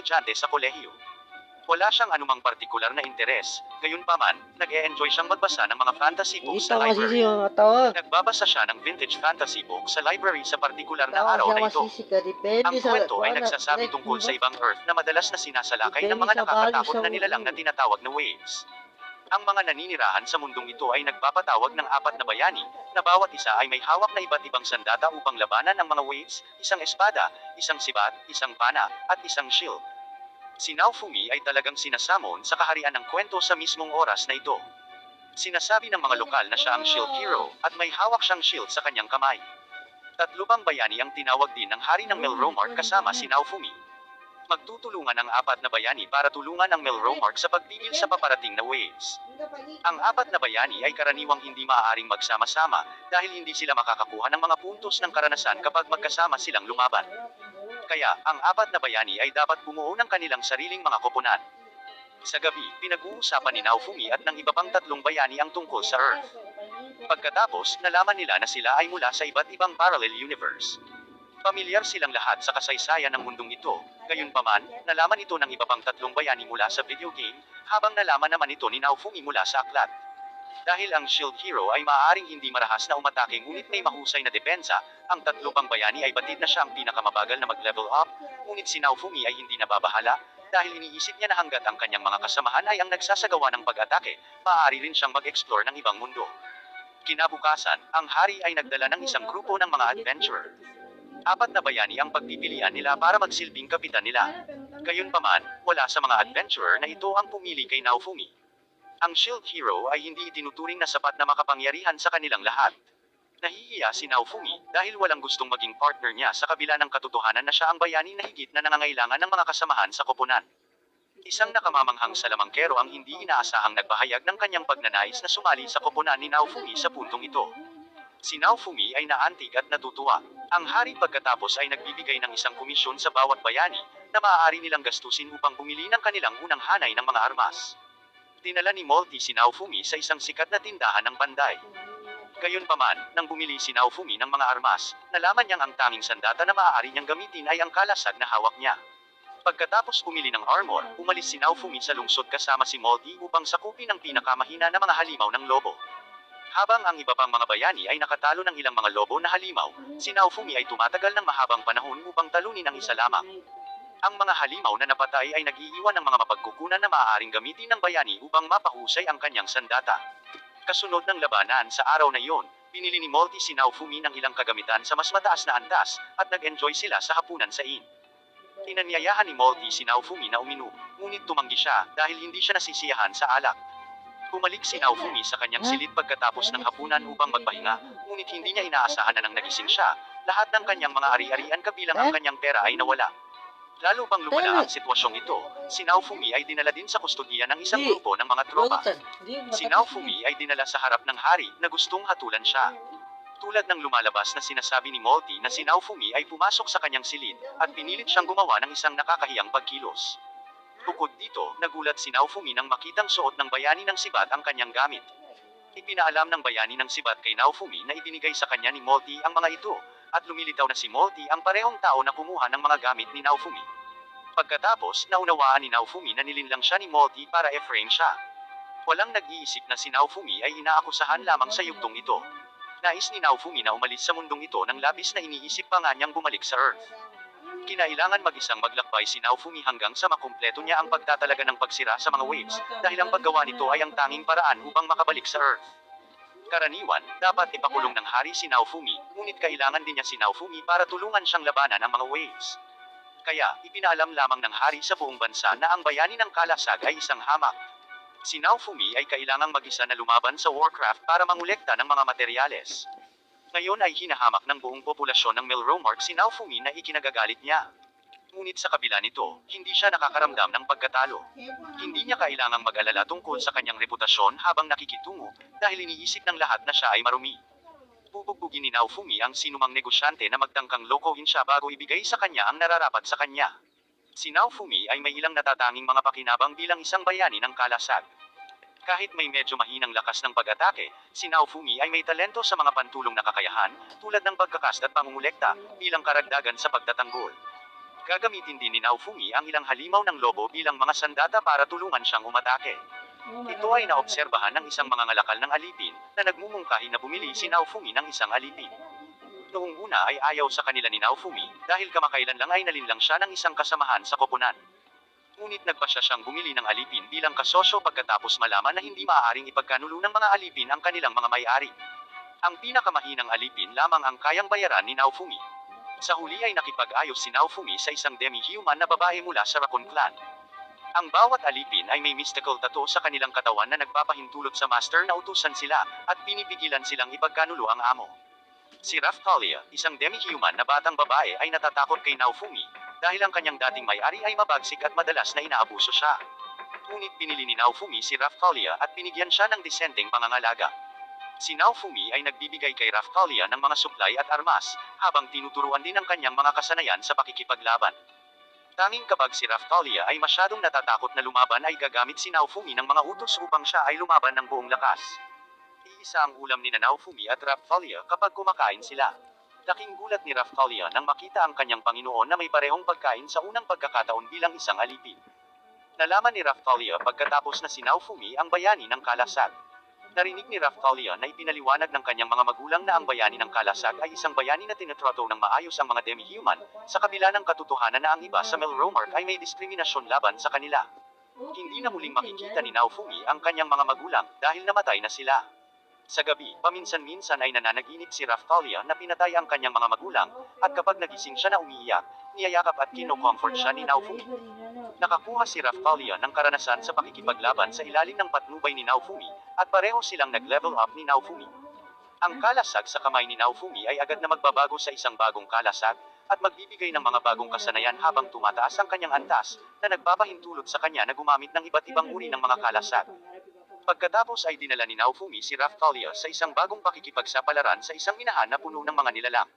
estudyante sa kolehiyo. Wala siyang anumang partikular na interes, gayunpaman, nag-e-enjoy siyang magbasa ng mga fantasy Hindi books pa sa masisi library. mga tawag. Nagbabasa siya ng vintage fantasy book sa library sa partikular na Tawag araw siya na ito. masisi ka. Depende Ang sa kwento ay kuwan na nagsasabi net, tungkol di sa ba? ibang Earth na madalas na sinasalakay ng Depende mga sa value nakakatakot sa na nilalang na tinatawag na waves. Ang mga naninirahan sa mundong ito ay nagpapatawag ng apat na bayani, na bawat isa ay may hawak na iba't ibang sandata upang labanan ang mga waves, isang espada, isang sibat, isang pana, at isang shield. Si Naofumi ay talagang sinasamon sa kaharian ng kwento sa mismong oras na ito. Sinasabi ng mga lokal na siya ang shield hero, at may hawak siyang shield sa kanyang kamay. Tatlo pang bayani ang tinawag din ng hari ng Melromark kasama si Naofumi. Magtutulungan ang apat na bayani para tulungan ang Melromark sa pagpigil sa paparating na waves. Ang apat na bayani ay karaniwang hindi maaaring magsama-sama dahil hindi sila makakakuha ng mga puntos ng karanasan kapag magkasama silang lumaban. Kaya, ang apat na bayani ay dapat bumuo ng kanilang sariling mga koponan. Sa gabi, pinag-uusapan ni Naofumi at ng iba pang tatlong bayani ang tungkol sa Earth. Pagkatapos, nalaman nila na sila ay mula sa iba't ibang parallel universe. Pamilyar silang lahat sa kasaysayan ng mundong ito, gayunpaman, nalaman ito ng iba pang tatlong bayani mula sa video game, habang nalaman naman ito ni Naofumi mula sa aklat. Dahil ang Shield Hero ay maaaring hindi marahas na umatake ngunit may mahusay na depensa, ang tatlo pang bayani ay batid na siya ang pinakamabagal na mag-level up, ngunit si Naofumi ay hindi nababahala, dahil iniisip niya na hanggat ang kanyang mga kasamahan ay ang nagsasagawa ng pag-atake, maaari rin siyang mag-explore ng ibang mundo. Kinabukasan, ang hari ay nagdala ng isang grupo ng mga adventurer. Apat na bayani ang pagpipilian nila para magsilbing kapitan nila. Gayunpaman, wala sa mga adventurer na ito ang pumili kay Naofumi. Ang Shield Hero ay hindi itinuturing na sapat na makapangyarihan sa kanilang lahat. Nahihiya si Naofumi dahil walang gustong maging partner niya sa kabila ng katotohanan na siya ang bayani na higit na nangangailangan ng mga kasamahan sa koponan. Isang nakamamanghang salamangkero ang hindi inaasahang nagpahayag ng kanyang pagnanais na sumali sa koponan ni Naofumi sa puntong ito. Si Naofumi ay naantig at natutuwa. Ang hari pagkatapos ay nagbibigay ng isang komisyon sa bawat bayani na maaari nilang gastusin upang bumili ng kanilang unang hanay ng mga armas. Dinala ni Molty si Naofumi sa isang sikat na tindahan ng panday. Gayunpaman, nang bumili si Naofumi ng mga armas, nalaman niyang ang tanging sandata na maaari niyang gamitin ay ang kalasag na hawak niya. Pagkatapos bumili ng armor, umalis si Naofumi sa lungsod kasama si Molty upang sakupin ang pinakamahina na mga halimaw ng lobo. Habang ang iba pang mga bayani ay nakatalo ng ilang mga lobo na halimaw, si Naofumi ay tumatagal ng mahabang panahon upang talunin ang isa lamang. Ang mga halimaw na napatay ay nag-iiwan ng mga mapagkukunan na maaaring gamitin ng bayani upang mapahusay ang kanyang sandata. Kasunod ng labanan sa araw na iyon, pinili ni Molty si Naofumi ng ilang kagamitan sa mas mataas na antas, at nag-enjoy sila sa hapunan sa inn. Inanyayahan ni Molty si Naofumi na uminom, ngunit tumanggi siya dahil hindi siya nasisiyahan sa alak. Bumalik si Naofumi sa kanyang silid pagkatapos ng hapunan upang magpahinga, ngunit hindi niya inaasahan na nang nagising siya, lahat ng kanyang mga ari-arian kabilang ang kanyang pera ay nawala. Lalo pang lumala ang sitwasyong ito, si Naofumi ay dinala din sa kustodiya ng isang grupo ng mga tropa. Si Naofumi ay dinala sa harap ng hari na gustong hatulan siya. Tulad ng lumalabas na sinasabi ni Molty na si Naofumi ay pumasok sa kanyang silid, at pinilit siyang gumawa ng isang nakakahiyang pagkilos. Bukod dito, nagulat si Naofumi nang makitang suot ng bayani ng sibat ang kanyang gamit. Ipinaalam ng bayani ng sibat kay Naofumi na ibinigay sa kanya ni Molty ang mga ito, at lumilitaw na si Molty ang parehong tao na kumuha ng mga gamit ni Naofumi. Pagkatapos, naunawaan ni Naofumi na nilinlang siya ni Molty para e-frame siya. Walang nag-iisip na si Naofumi ay inaakusahan lamang sa yugtong ito. Nais ni Naofumi na umalis sa mundong ito nang labis na iniisip pa nga niyang bumalik sa Earth. Kinailangan mag-isang maglakbay si Naofumi hanggang sa makumpleto niya ang pagtatalaga ng pagsira sa mga waves, dahil ang paggawa nito ay ang tanging paraan upang makabalik sa Earth. Karaniwan, dapat ipakulong ng hari si Naofumi, ngunit kailangan din niya si Naofumi para tulungan siyang labanan ang mga waves. Kaya, ipinaalam lamang ng hari sa buong bansa na ang bayani ng kalasag ay isang hamak. Si Naofumi ay kailangang mag-isa na lumaban sa Warcraft para mangolekta ng mga materyales. Ngayon ay hinahamak ng buong populasyon ng Melromark si Naofumi na ikinagagalit niya. Ngunit sa kabila nito, hindi siya nakakaramdam ng pagkatalo. Hindi niya kailangang mag-alala tungkol sa kanyang reputasyon habang nakikitungo, dahil iniisip ng lahat na siya ay marumi. Bubugbugin ni Naofumi ang sinumang negosyante na magtangkang lokohin siya bago ibigay sa kanya ang nararapat sa kanya. Si Naofumi ay may ilang natatanging mga pakinabang bilang isang bayani ng kalasag. Kahit may medyo mahinang lakas ng pag-atake, si Naofumi ay may talento sa mga pantulong na kakayahan, tulad ng pagkakast at pangungulekta, bilang karagdagan sa pagtatanggol. Gagamitin din ni Naofumi ang ilang halimaw ng lobo bilang mga sandata para tulungan siyang umatake. Ito ay naobserbahan ng isang mga ngalakal ng alipin, na nagmumungkahi na bumili si Naofumi ng isang alipin. Noong una ay ayaw sa kanila ni Naofumi, dahil kamakailan lang ay nalinlang siya ng isang kasamahan sa koponan. Ngunit nagpasya siyang bumili ng alipin bilang kasosyo pagkatapos malaman na hindi maaaring ipagkanulo ng mga alipin ang kanilang mga may-ari. Ang pinakamahinang alipin lamang ang kayang bayaran ni Naofumi. Sa huli ay nakipag-ayos si Naofumi sa isang demi-human na babae mula sa Raccoon Clan. Ang bawat alipin ay may mystical tattoo sa kanilang katawan na nagpapahintulot sa master na utusan sila, at pinipigilan silang ipagkanulo ang amo. Si Raphtalia, isang demi-human na batang babae, ay natatakot kay Naofumi, dahil ang kanyang dating may-ari ay mabagsik at madalas na inaabuso siya. Ngunit pinili ni Naofumi si Raphtalia at binigyan siya ng disenteng pangangalaga. Si Naofumi ay nagbibigay kay Raphtalia ng mga suplay at armas, habang tinuturuan din ang kanyang mga kasanayan sa pakikipaglaban. Tanging kapag si Raphtalia ay masyadong natatakot na lumaban ay gagamit si Naofumi ng mga utos upang siya ay lumaban ng buong lakas. Iisa ang ulam ni Naofumi at Raphtalia kapag kumakain sila. Laking gulat ni Raphtalia nang makita ang kanyang Panginoon na may parehong pagkain sa unang pagkakataon bilang isang alipin. Nalaman ni Raphtalia pagkatapos na si Naofumi ang bayani ng Kalasag. Narinig ni Raphtalia na ipinaliwanag ng kanyang mga magulang na ang bayani ng Kalasag ay isang bayani na tinatrato ng maayos ang mga demi-human, sa kabila ng katotohanan na ang iba sa Melromark ay may diskriminasyon laban sa kanila. Hindi na muling makikita ni Naofumi ang kanyang mga magulang dahil namatay na sila. Sa gabi, paminsan-minsan ay nananaginip si Raphtalia na pinatay ang kanyang mga magulang, at kapag nagising siya na umiiyak, niyayakap at kino-comfort siya ni Naofumi. Nakakuha si Raphtalia ng karanasan sa pakikipaglaban sa ilalim ng patnubay ni Naofumi, at pareho silang nag-level up ni Naofumi. Ang kalasag sa kamay ni Naofumi ay agad na magbabago sa isang bagong kalasag, at magbibigay ng mga bagong kasanayan habang tumataas ang kanyang antas, na nagpapahintulot sa kanya na gumamit ng iba't ibang uri ng mga kalasag. Pagkatapos ay dinala ni Naofumi si Raphtalia sa isang bagong pakikipagsapalaran sa isang minahan na puno ng mga nilalang.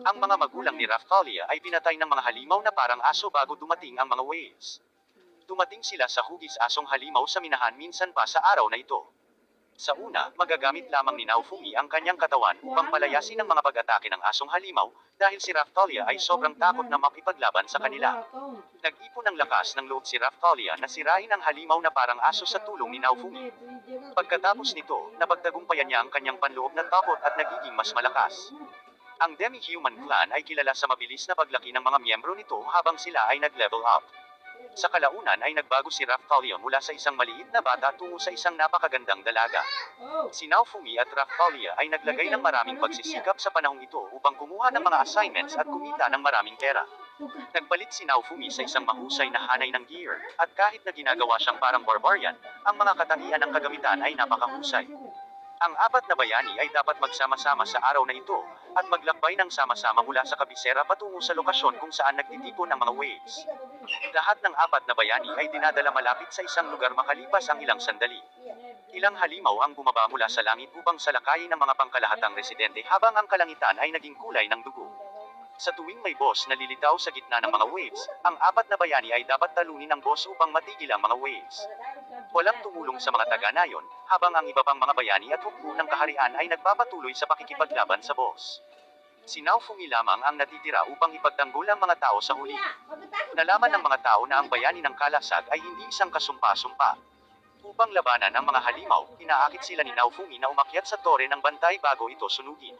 Ang mga magulang ni Raphtalia ay pinatay ng mga halimaw na parang aso bago dumating ang mga waves. Dumating sila sa hugis asong halimaw sa minahan minsan pa sa araw na ito. Sa una, magagamit lamang ni Naofumi ang kanyang katawan upang palayasin ang mga pag-atake ng asong halimaw, dahil si Raphtalia ay sobrang takot na makipaglaban sa kanila. Nag-ipon ng lakas ng loob si Raphtalia na sirain ang halimaw na parang aso sa tulong ni Naofumi. Pagkatapos nito, napagtagumpayan niya ang kanyang panloob na takot at nagiging mas malakas. Ang demi-human clan ay kilala sa mabilis na paglaki ng mga miyembro nito habang sila ay nag-level up. Sa kalaunan ay nagbago si Raphtalia mula sa isang maliit na bata tungo sa isang napakagandang dalaga. Si Naofumi at Raphtalia ay naglagay ng maraming pagsisikap sa panahong ito upang kumuha ng mga assignments at kumita ng maraming pera. Nagpalit si Naofumi sa isang mahusay na hanay ng gear, at kahit na ginagawa siyang parang barbarian, ang mga katangian ng kagamitan ay napakahusay. Ang apat na bayani ay dapat magsama-sama sa araw na ito, at maglakbay ng sama-sama mula sa kabisera patungo sa lokasyon kung saan nagtitipon ang mga waves. Lahat ng apat na bayani ay dinadala malapit sa isang lugar makalipas ang ilang sandali. Ilang halimaw ang bumaba mula sa langit upang salakayin ang mga pangkalahatang residente habang ang kalangitan ay naging kulay ng dugo. Sa tuwing may boss na lilitaw sa gitna ng mga waves, ang apat na bayani ay dapat talunin ang boss upang matigil ang mga waves. Walang tumulong sa mga taga-nayon, habang ang iba pang mga bayani at hukbo ng kaharian ay nagpapatuloy sa pakikipaglaban sa boss. Si Naofumi lamang ang natitira upang ipagtanggol ang mga tao sa huli. Nalaman ng mga tao na ang bayani ng Kalasag ay hindi isang kasumpa-sumpa. Upang labanan ang mga halimaw, inaakit sila ni Naofumi na umakyat sa tore ng bantay bago ito sunugin.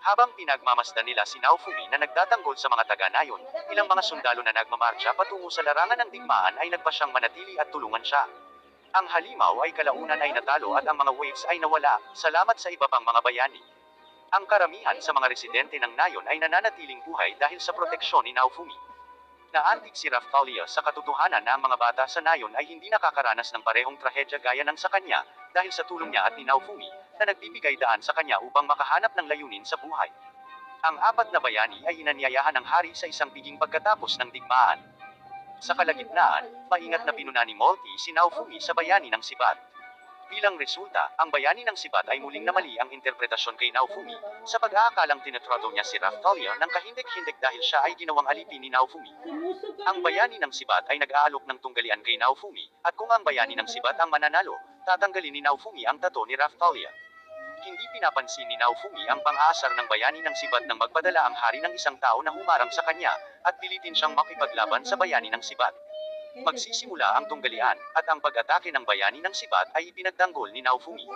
Habang pinagmamasdan nila si Naofumi na nagtatanggol sa mga taga-nayon, ilang mga sundalo na nagmamarcha patungo sa larangan ng digmaan ay nagpasyang manatili at tulungan siya. Ang halimaw ay kalaunan ay natalo at ang mga waves ay nawala, salamat sa iba pang mga bayani. Ang karamihan sa mga residente ng nayon ay nananatiling buhay dahil sa proteksyon ni Naofumi. Naantig si Raphtalia sa katotohanan na ang mga bata sa nayon ay hindi nakakaranas ng parehong trahedya gaya ng sa kanya, dahil sa tulong niya at ni Naofumi, na nagbibigay daan sa kanya upang makahanap ng layunin sa buhay. Ang apat na bayani ay inanyayahan ng hari sa isang piging pagkatapos ng digmaan. Sa kalagitnaan, maingat na pinuna ni Molty si Naofumi sa bayani ng Sibat. Bilang resulta, ang bayani ng Sibat ay muling namali ang interpretasyon kay Naofumi, sa pag-aakalang tinatrato niya si Raphtalia ng kahindik-hindik dahil siya ay ginawang alipin ni Naofumi. Ang bayani ng Sibat ay nag-aalok ng tunggalian kay Naofumi, at kung ang bayani ng Sibat ang mananalo, tatanggalin ni Naofumi ang tato ni Raphtalia. Hindi pinapansin ni Naofumi ang pang-aasar ng bayani ng Sibat nang magpadala ang hari ng isang tao na humarang sa kanya, at pilitin siyang makipaglaban sa bayani ng Sibat. Magsisimula ang tunggalian, at ang pag-atake ng bayani ng Sibat ay ipinagtanggol ni Naofumi.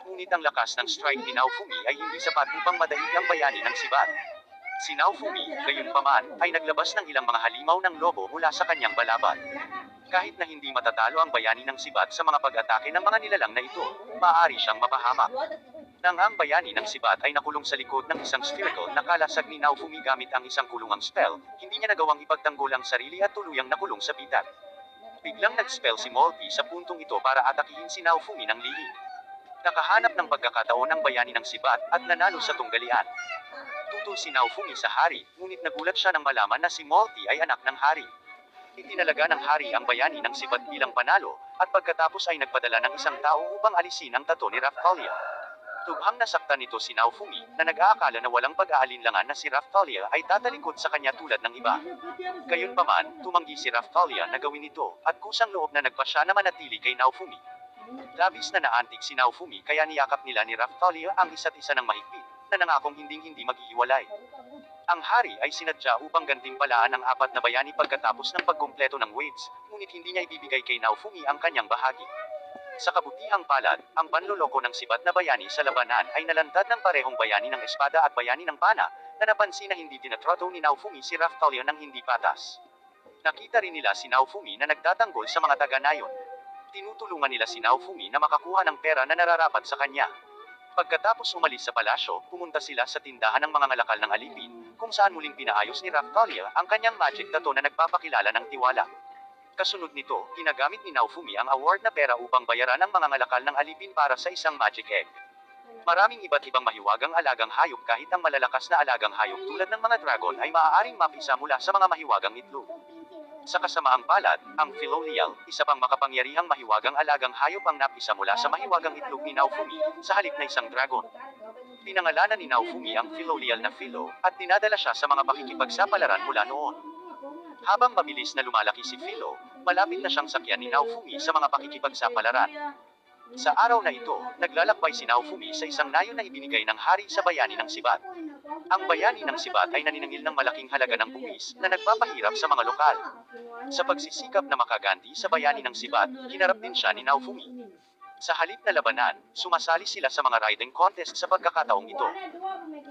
Ngunit ang lakas ng strike ni Naofumi ay hindi sapat upang madaig ang bayani ng Sibat. Si Naofumi, gayunpaman, ay naglabas ng ilang mga halimaw ng lobo mula sa kanyang balabat. Kahit na hindi matatalo ang bayani ng Sibat sa mga pag-atake ng mga nilalang na ito, maaari siyang mapahamak. Nang ang bayani ng Sibat ay nakulong sa likod ng isang spherical na kalasag ni Naofumi gamit ang isang kulungang spell, hindi niya nagawang ipagtanggol ang sarili at tuluyang nakulong sa bitak. Biglang nag-spell si Molty sa puntong ito para atakihin si Naofumi ng lihim. Nakahanap ng pagkakataon ang bayani ng Sibat at nanalo sa tunggalian. Tutol si Naofumi sa hari, ngunit nagulat siya nang malaman na si Molty ay anak ng hari. Itinalaga ng hari ang bayani ng Sibat bilang panalo, at pagkatapos ay nagpadala ng isang tao upang alisin ang tato ni Raphtalia. Tubhang nasaktan nito si Naofumi, na nag-aakala na walang pag-aalinlangan na si Raphtalia ay tatalikod sa kanya tulad ng iba. Gayunpaman, tumanggi si Raphtalia na gawin ito, at kusang loob na nagpa siya na manatili kay Naofumi. Labis na naantig si Naofumi kaya niyakap nila ni Raphtalia ang isa't isa ng mahigpit, na nangakong hindi maghihiwalay. Ang hari ay sinadya upang gantimpalaan ang apat na bayani pagkatapos ng pagkumpleto ng waves, ngunit hindi niya ibibigay kay Naofumi ang kanyang bahagi. Sa kabutihang palad, ang panloloko ng Sibat na bayani sa labanan ay nalantad ng parehong bayani ng espada at bayani ng pana, na napansin na hindi tinatrato ni Naofumi si Raphtalia ng hindi patas. Nakita rin nila si Naofumi na nagtatanggol sa mga taga-nayon. Tinutulungan nila si Naofumi na makakuha ng pera na nararapat sa kanya. Pagkatapos umalis sa palasyo, pumunta sila sa tindahan ng mga ngalakal ng alipin, kung saan muling pinaayos ni Raphtalia ang kanyang magic tattoo na nagpapakilala ng tiwala. Kasunod nito, ginagamit ni Naofumi ang award na pera upang bayaran ang mga ngalakal ng alipin para sa isang magic egg. Maraming iba't ibang mahiwagang alagang hayop kahit ang malalakas na alagang hayop tulad ng mga dragon ay maaaring mapisa mula sa mga mahiwagang itlog. Sa kasamaang palad, ang Philolial, isa pang makapangyarihang mahiwagang alagang hayop ang napisa mula sa mahiwagang itlog ni Naofumi, sa halip na isang dragon. Pinangalanan ni Naofumi ang Philolial na Philo, at dinadala siya sa mga pakikipagsapalaran mula noon. Habang mabilis na lumalaki si Philo, malapit na siyang sakyan ni Naofumi sa mga pakikipagsapalaran. Sa araw na ito, naglalakbay si Naofumi sa isang nayon na ibinigay ng hari sa bayani ng Sibat. Ang bayani ng Sibat ay naniningil ng malaking halaga ng buwis na nagpapahirap sa mga lokal. Sa pagsisikap na makaganti sa bayani ng Sibat, hinarap din siya ni Naofumi. Sa halip na labanan, sumasali sila sa mga riding contest sa pagkakataong ito.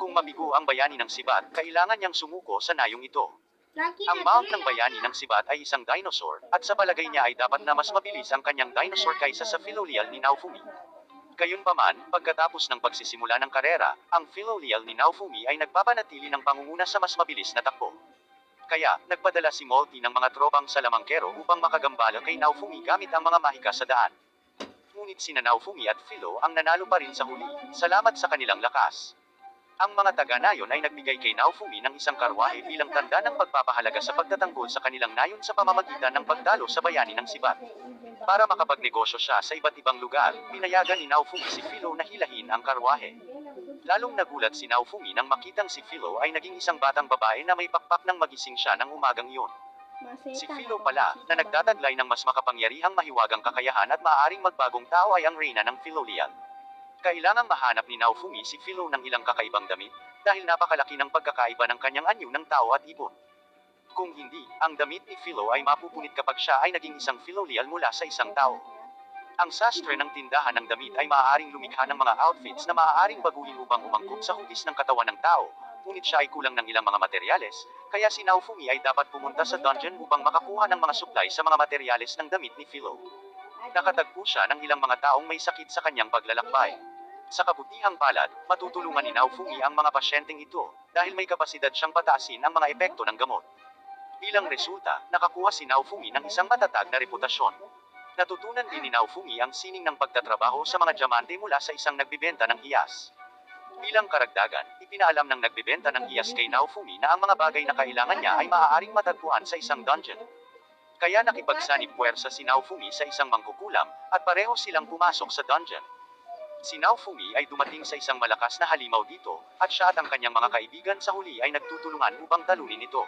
Kung mabigo ang bayani ng Sibat, kailangan niyang sumuko sa nayong ito. Ang mount ng bayani ng Sibat ay isang dinosaur, at sa palagay niya ay dapat na mas mabilis ang kanyang dinosaur kaysa sa Philolial ni Naofumi. Gayunpaman, pagkatapos ng pagsisimula ng karera, ang Philolial ni Naofumi ay nagpapanatili ng pangunguna sa mas mabilis na takbo. Kaya, nagpadala si Molty ng mga tropang salamangkero upang makagambala kay Naofumi gamit ang mga mahika sa daan. Ngunit sina Naofumi at Philo ang nanalo pa rin sa huli, salamat sa kanilang lakas. Ang mga taga-nayon ay nagbigay kay Naofumi ng isang karwahe bilang tanda ng pagpapahalaga sa pagtatanggol sa kanilang nayon sa pamamagitan ng pagdalo sa bayani ng Sibat. Para makapagnegosyo siya sa iba't ibang lugar, pinayagan ni Naofumi si Philo na hilahin ang karwahe. Lalong nagulat si Naofumi nang makitang si Philo ay naging isang batang babae na may pakpak nang magising siya ng umagang iyon. Si Philo pala, na nagtataglay ng mas makapangyarihang mahiwagang kakayahan at maaaring magbagong tao ay ang reyna ng Philolial. Kailangang mahanap ni Naofumi si Philo ng ilang kakaibang damit, dahil napakalaki ng pagkakaiba ng kanyang anyo ng tao at ibon. Kung hindi, ang damit ni Philo ay mapupunit kapag siya ay naging isang Philolial mula sa isang tao. Ang sastre ng tindahan ng damit ay maaaring lumikha ng mga outfits na maaaring baguhin upang umangkop sa hugis ng katawan ng tao, ngunit siya ay kulang ng ilang mga materyales, kaya si Naofumi ay dapat pumunta sa dungeon upang makakuha ng mga supply sa mga materyales ng damit ni Philo. Nakatagpo siya ng ilang mga taong may sakit sa kanyang paglalakbay. Sa kabutihang palad, matutulungan ni Naofumi ang mga pasyenteng ito, dahil may kapasidad siyang pataasin ang mga epekto ng gamot. Bilang resulta, nakakuha si Naofumi ng isang matatag na reputasyon. Natutunan din ni Naofumi ang sining ng pagtatrabaho sa mga diamante mula sa isang nagbibenta ng hiyas. Bilang karagdagan, ipinaalam ng nagbibenta ng hiyas kay Naofumi na ang mga bagay na kailangan niya ay maaaring matagpuan sa isang dungeon. Kaya nakipagsanib puwersa si Naofumi sa isang mangkukulam, at pareho silang pumasok sa dungeon. Si Naofumi ay dumating sa isang malakas na halimaw dito, at siya at ang kanyang mga kaibigan sa huli ay nagtutulungan upang talunin ito.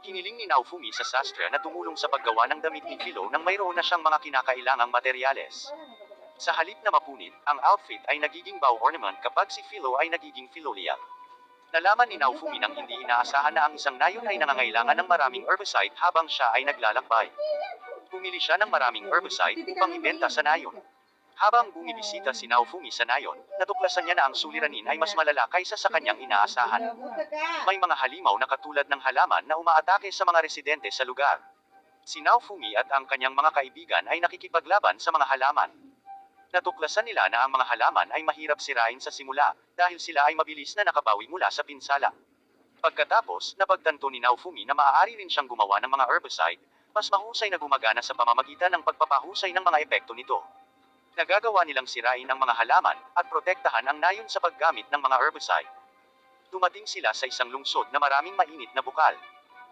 Hiniling ni Naofumi sa sastre na tumulong sa paggawa ng damit ni Philo nang mayroon na siyang mga kinakailangang materyales. Sa halip na mapunit, ang outfit ay nagiging bow ornament kapag si Philo ay nagiging Philolia. Nalaman ni Naofumi nang hindi inaasahan na ang isang nayon ay nangangailangan ng maraming herbicide habang siya ay naglalakbay. Pumili siya ng maraming herbicide upang ibenta sa nayon. Habang bumibisita si Naofumi sa nayon, natuklasan niya na ang suliranin ay mas malala kaysa sa kanyang inaasahan. May mga halimaw na katulad ng halaman na umaatake sa mga residente sa lugar. Si Naofumi at ang kanyang mga kaibigan ay nakikipaglaban sa mga halaman. Natuklasan nila na ang mga halaman ay mahirap sirain sa simula, dahil sila ay mabilis na nakabawi mula sa pinsala. Pagkatapos, napagtanto ni Naofumi na maaari rin siyang gumawa ng mga herbicide, mas mahusay na gumagana sa pamamagitan ng pagpapahusay ng mga epekto nito. Nagagawa nilang sirain ang mga halaman, at protektahan ang nayon sa paggamit ng mga herbicide. Dumating sila sa isang lungsod na maraming mainit na bukal.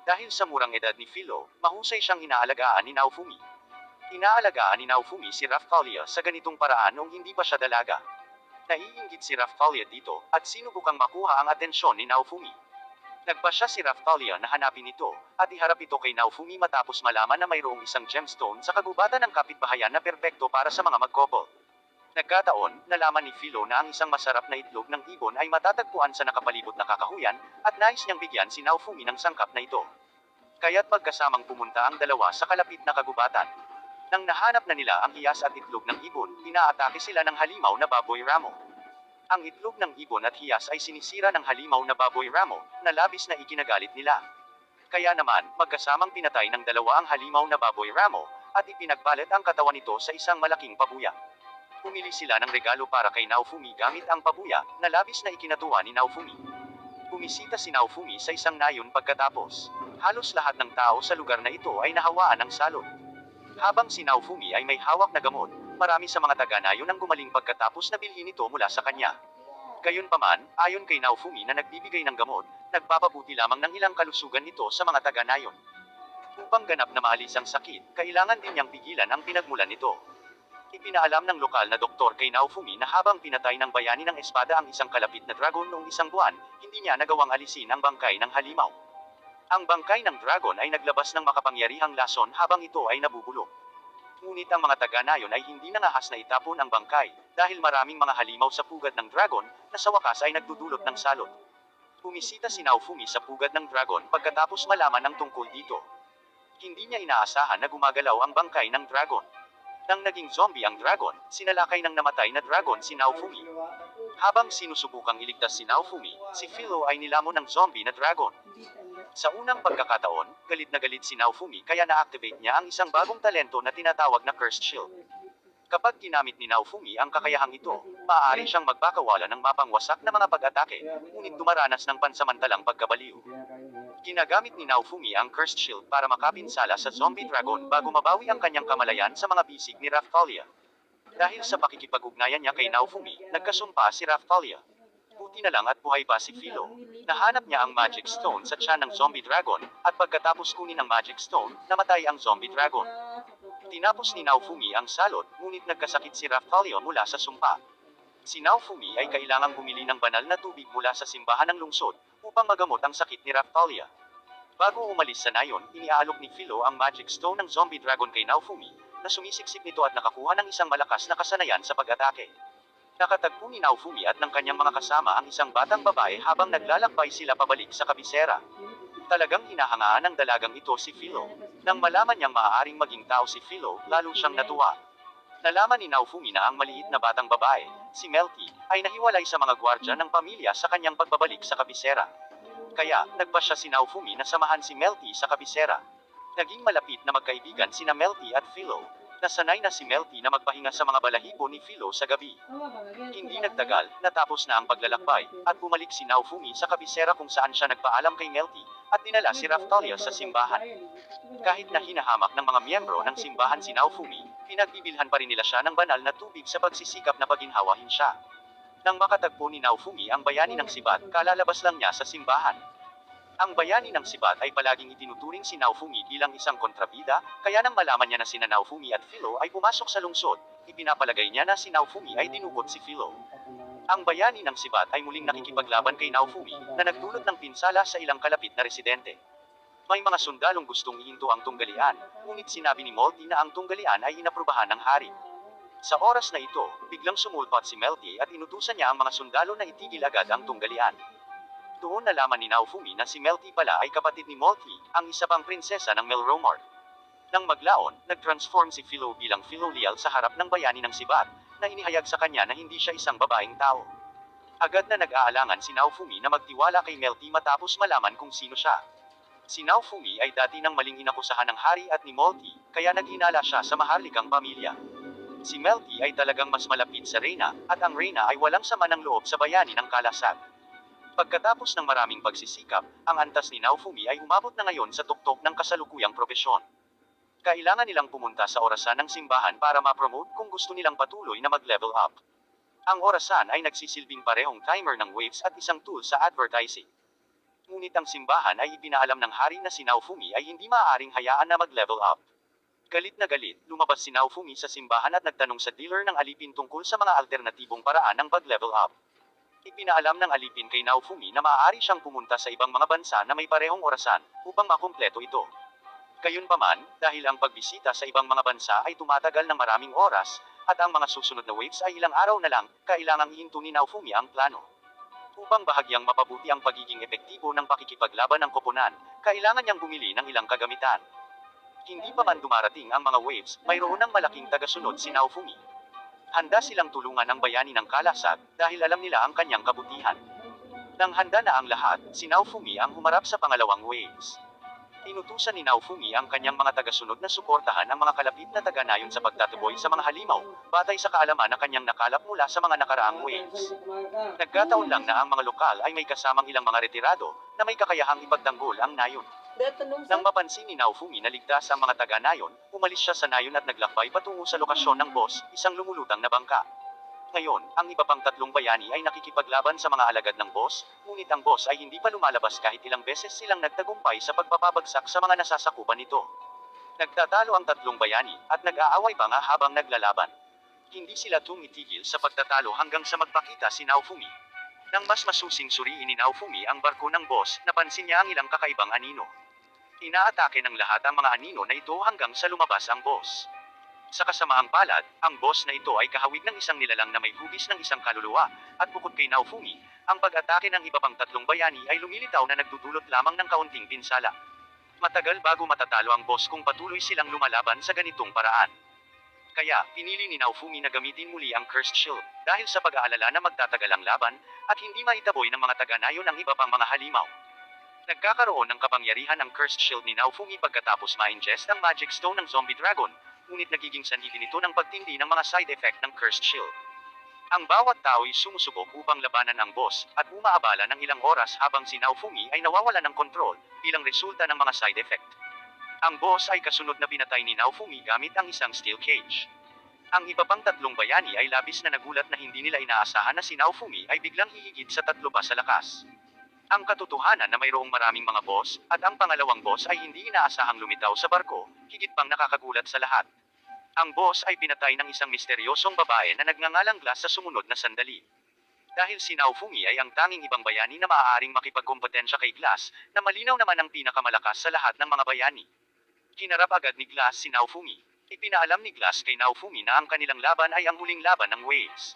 Dahil sa murang edad ni Philo, mahusay siyang inaalagaan ni Naofumi. Inaalagaan ni Naofumi si Raphtalia sa ganitong paraan noong hindi pa siya dalaga. Naiinggit si Raphtalia dito, at sinubukang makuha ang atensyon ni Naofumi. Nagpasya si Raphtalia na hanapin ito, at iharap ito kay Naofumi matapos malaman na mayroong isang gemstone sa kagubatan ng kapitbahayan na perpekto para sa mga mag-couple. Nagkataon, nalaman ni Philo na ang isang masarap na itlog ng ibon ay matatagpuan sa nakapalibot na kakahuyan, at nais niyang bigyan si Naofumi ng sangkap na ito. Kaya't magkasamang pumunta ang dalawa sa kalapit na kagubatan. Nang nahanap na nila ang hiyas at itlog ng ibon, inaatake sila ng halimaw na baboy ramo. Ang itlog ng ibon at hiyas ay sinisira ng halimaw na baboy ramo, na labis na ikinagalit nila. Kaya naman, magkasamang pinatay ng dalawa ang halimaw na baboy ramo, at ipinagpalit ang katawan nito sa isang malaking pabuya. Pumili sila ng regalo para kay Naofumi gamit ang pabuya, na labis na ikinatuwa ni Naofumi. Bumisita si Naofumi sa isang nayon pagkatapos. Halos lahat ng tao sa lugar na ito ay nahawaan ng salot. Habang si Naofumi ay may hawak na gamot, marami sa mga taga-nayon ang gumaling pagkatapos na bilhin ito mula sa kanya. Gayunpaman, ayon kay Naofumi na nagbibigay ng gamot, nagpapabuti lamang ng ilang kalusugan nito sa mga taga-nayon. Upang ganap na maalis ang sakit, kailangan din niyang pigilan ang pinagmulan nito. Ipinaalam ng lokal na doktor kay Naofumi na habang pinatay ng bayani ng espada ang isang kalapit na dragon noong isang buwan, hindi niya nagawang alisin ang bangkay ng halimaw. Ang bangkay ng dragon ay naglabas ng makapangyarihang lason habang ito ay nabubulok. Ngunit ang mga taga-nayon ay hindi nangahas na itapon ang bangkay, dahil maraming mga halimaw sa pugad ng dragon, na sa wakas ay nagdudulot ng salot. Bumisita si Naofumi sa pugad ng dragon pagkatapos malaman ang tungkol dito. Hindi niya inaasahan na gumagalaw ang bangkay ng dragon. Nang naging zombie ang dragon, sinalakay ng namatay na dragon si Naofumi. Habang sinusubukang iligtas si Naofumi, si Philo ay nilamon ng zombie na dragon. Sa unang pagkakataon, galit na galit si Naofumi kaya na-activate niya ang isang bagong talento na tinatawag na Cursed Shield. Kapag ginamit ni Naofumi ang kakayahang ito, maaari siyang magbakawala ng mapangwasak na mga pag-atake, ngunit dumaranas ng pansamantalang pagkabaliw. Ginagamit ni Naofumi ang Cursed Shield para makapinsala sa zombie dragon bago mabawi ang kanyang kamalayan sa mga bisig ni Raphtalia. Dahil sa pakikipag-ugnayan niya kay Naofumi, nagkasumpa si Raphtalia. Buti na lang at buhay pa si Philo. Nahanap niya ang Magic Stone sa tiyan ng zombie dragon, at pagkatapos kunin ang Magic Stone, namatay ang zombie dragon. Tinapos ni Naofumi ang salot, ngunit nagkasakit si Raphtalia mula sa sumpa. Si Naofumi ay kailangang bumili ng banal na tubig mula sa simbahan ng lungsod, upang magamot ang sakit ni Raphtalia. Bago umalis sa nayon, iniaalok ni Philo ang Magic Stone ng zombie dragon kay Naofumi, na sumisiksik nito at nakakuha ng isang malakas na kasanayan sa pag-atake. Nakatagpo ni Naofumi at ng kanyang mga kasama ang isang batang babae habang naglalakbay sila pabalik sa kabisera. Talagang hinahangaan ng dalagang ito si Philo. Nang malaman niyang maaaring maging tao si Philo, lalo siyang natuwa. Nalaman ni Naofumi na ang maliit na batang babae, si Melty, ay nahiwalay sa mga gwardya ng pamilya sa kanyang pagbabalik sa kabisera. Kaya, nagpasya si Naofumi na samahan si Melty sa kabisera. Naging malapit na magkaibigan sina Melty at Philo. Nasanay na si Melty na magpahinga sa mga balahibo ni Philo sa gabi. Hindi nagtagal, natapos na ang paglalakbay, at bumalik si Naofumi sa kabisera kung saan siya nagpaalam kay Melty, at dinala si Raphtalia sa simbahan. Kahit na hinahamak ng mga miyembro ng simbahan si Naofumi, pinagbibilhan pa rin nila siya ng banal na tubig sa pagsisikap na paginhawahin siya. Nang makatagpo ni Naofumi ang bayani ng Sibat, kalalabas lang niya sa simbahan. Ang bayani ng Sibat ay palaging itinuturing si Naofumi bilang isang kontrabida, kaya nang malaman niya na sina Naofumi at Philo ay pumasok sa lungsod, ipinapalagay niya na si Naofumi ay dinukot si Philo. Ang bayani ng Sibat ay muling nakikipaglaban kay Naofumi, na nagdulot ng pinsala sa ilang kalapit na residente. May mga sundalong gustong ihinto ang tunggalian, ngunit sinabi ni Molty na ang tunggalian ay inaprubahan ng hari. Sa oras na ito, biglang sumulpot si Melty at inutusan niya ang mga sundalo na itigil agad ang tunggalian. Doon nalaman ni Naofumi na si Melty pala ay kapatid ni Molty, ang isa pang prinsesa ng Melromar. Nang maglaon, nag-transform si Philo bilang Philolial sa harap ng bayani ng Sibat, na inihayag sa kanya na hindi siya isang babaeng tao. Agad na nag-aalangan si Naofumi na magtiwala kay Melty matapos malaman kung sino siya. Si Naofumi ay dati nang maling inakusahan ng hari at ni Molty, kaya naghinala siya sa maharlikang pamilya. Si Melty ay talagang mas malapit sa Reyna, at ang Reyna ay walang sama ng loob sa bayani ng Kalasag. Pagkatapos ng maraming pagsisikap, ang antas ni Naofumi ay umabot na ngayon sa tuktok ng kasalukuyang propesyon. Kailangan nilang pumunta sa orasan ng simbahan para ma-promote kung gusto nilang patuloy na mag-level up. Ang orasan ay nagsisilbing parehong timer ng waves at isang tool sa advertising. Ngunit ang simbahan ay ipinaalam ng hari na si Naofumi ay hindi maaaring hayaan na mag-level up. Galit na galit, lumabas si Naofumi sa simbahan at nagtanong sa dealer ng alipin tungkol sa mga alternatibong paraan ng pag-level up. Ipinaalam ng alipin kay Naofumi na maaari siyang pumunta sa ibang mga bansa na may parehong orasan, upang makumpleto ito. Gayunpaman, dahil ang pagbisita sa ibang mga bansa ay tumatagal ng maraming oras, at ang mga susunod na waves ay ilang araw na lang, kailangang ihinto ni Naofumi ang plano. Upang bahagyang mapabuti ang pagiging epektibo ng pakikipaglaban ng koponan, kailangan niyang bumili ng ilang kagamitan. Hindi pa man dumarating ang mga waves, mayroon ng malaking tagasunod si Naofumi. Handa silang tulungan ang bayani ng Kalasag, dahil alam nila ang kanyang kabutihan. Nang handa na ang lahat, si Naofumi ang humarap sa pangalawang waves. Inutusan ni Naofumi ang kanyang mga tagasunod na suportahan ang mga kalapit na taga-nayon sa pagtatuboy sa mga halimaw, batay sa kaalaman na kanyang nakalap mula sa mga nakaraang waves. Nagkataon lang na ang mga lokal ay may kasamang ilang mga retirado, na may kakayahang ipagtanggol ang nayon. Nang mapansin ni Naofumi na ligtas ang mga taga-nayon, umalis siya sa nayon at naglakbay patungo sa lokasyon ng boss, isang lumulutang na bangka. Ngayon, ang iba pang tatlong bayani ay nakikipaglaban sa mga alagad ng boss, ngunit ang boss ay hindi pa lumalabas kahit ilang beses silang nagtagumpay sa pagpapabagsak sa mga nasasakupan nito. Nagtatalo ang tatlong bayani, at nag-aaway pa nga habang naglalaban. Hindi sila tumitigil sa pagtatalo hanggang sa magpakita si Naofumi. Nang mas masusing suriin ni Naofumi ang barko ng boss, napansin niya ang ilang kakaibang anino. Inaatake ng lahat ang mga anino na ito hanggang sa lumabas ang boss. Sa kasamaang palad, ang boss na ito ay kahawig ng isang nilalang na may hugis ng isang kaluluwa, at bukod kay Naofumi, ang pag-atake ng iba pang tatlong bayani ay lumilitaw na nagdudulot lamang ng kaunting pinsala. Matagal bago matatalo ang boss kung patuloy silang lumalaban sa ganitong paraan. Kaya, pinili ni Naofumi na gamitin muli ang Cursed Shield, dahil sa pag-aalala na magtatagal ang laban, at hindi maitaboy ng mga taga-nayon ang iba pang mga halimaw. Nagkakaroon ng kapangyarihan ang Cursed Shield ni Naofumi pagkatapos ma-ingest ang Magic Stone ng Zombie Dragon, ngunit nagiging sanhi din ito ng pagtindi ng mga side effect ng Cursed Shield. Ang bawat tao ay sumusubok upang labanan ang boss, at umaabala ng ilang oras habang si Naofumi ay nawawala ng kontrol, bilang resulta ng mga side effect. Ang boss ay kasunod na pinatay ni Naofumi gamit ang isang steel cage. Ang iba pang tatlong bayani ay labis na nagulat na hindi nila inaasahan na si Naofumi ay biglang hihigit sa tatlo pa sa lakas. Ang katotohanan na mayroong maraming mga boss, at ang pangalawang boss ay hindi inaasahang lumitaw sa barko, higit pang nakakagulat sa lahat. Ang boss ay pinatay ng isang misteryosong babae na nagngangalang Glass sa sumunod na sandali. Dahil si Naofumi ay ang tanging ibang bayani na maaaring makipagkompetensya kay Glass, na malinaw naman ang pinakamalakas sa lahat ng mga bayani. Hinarap agad ni Glass si Naofumi. Ipinaalam ni Glass kay Naofumi na ang kanilang laban ay ang huling laban ng waves.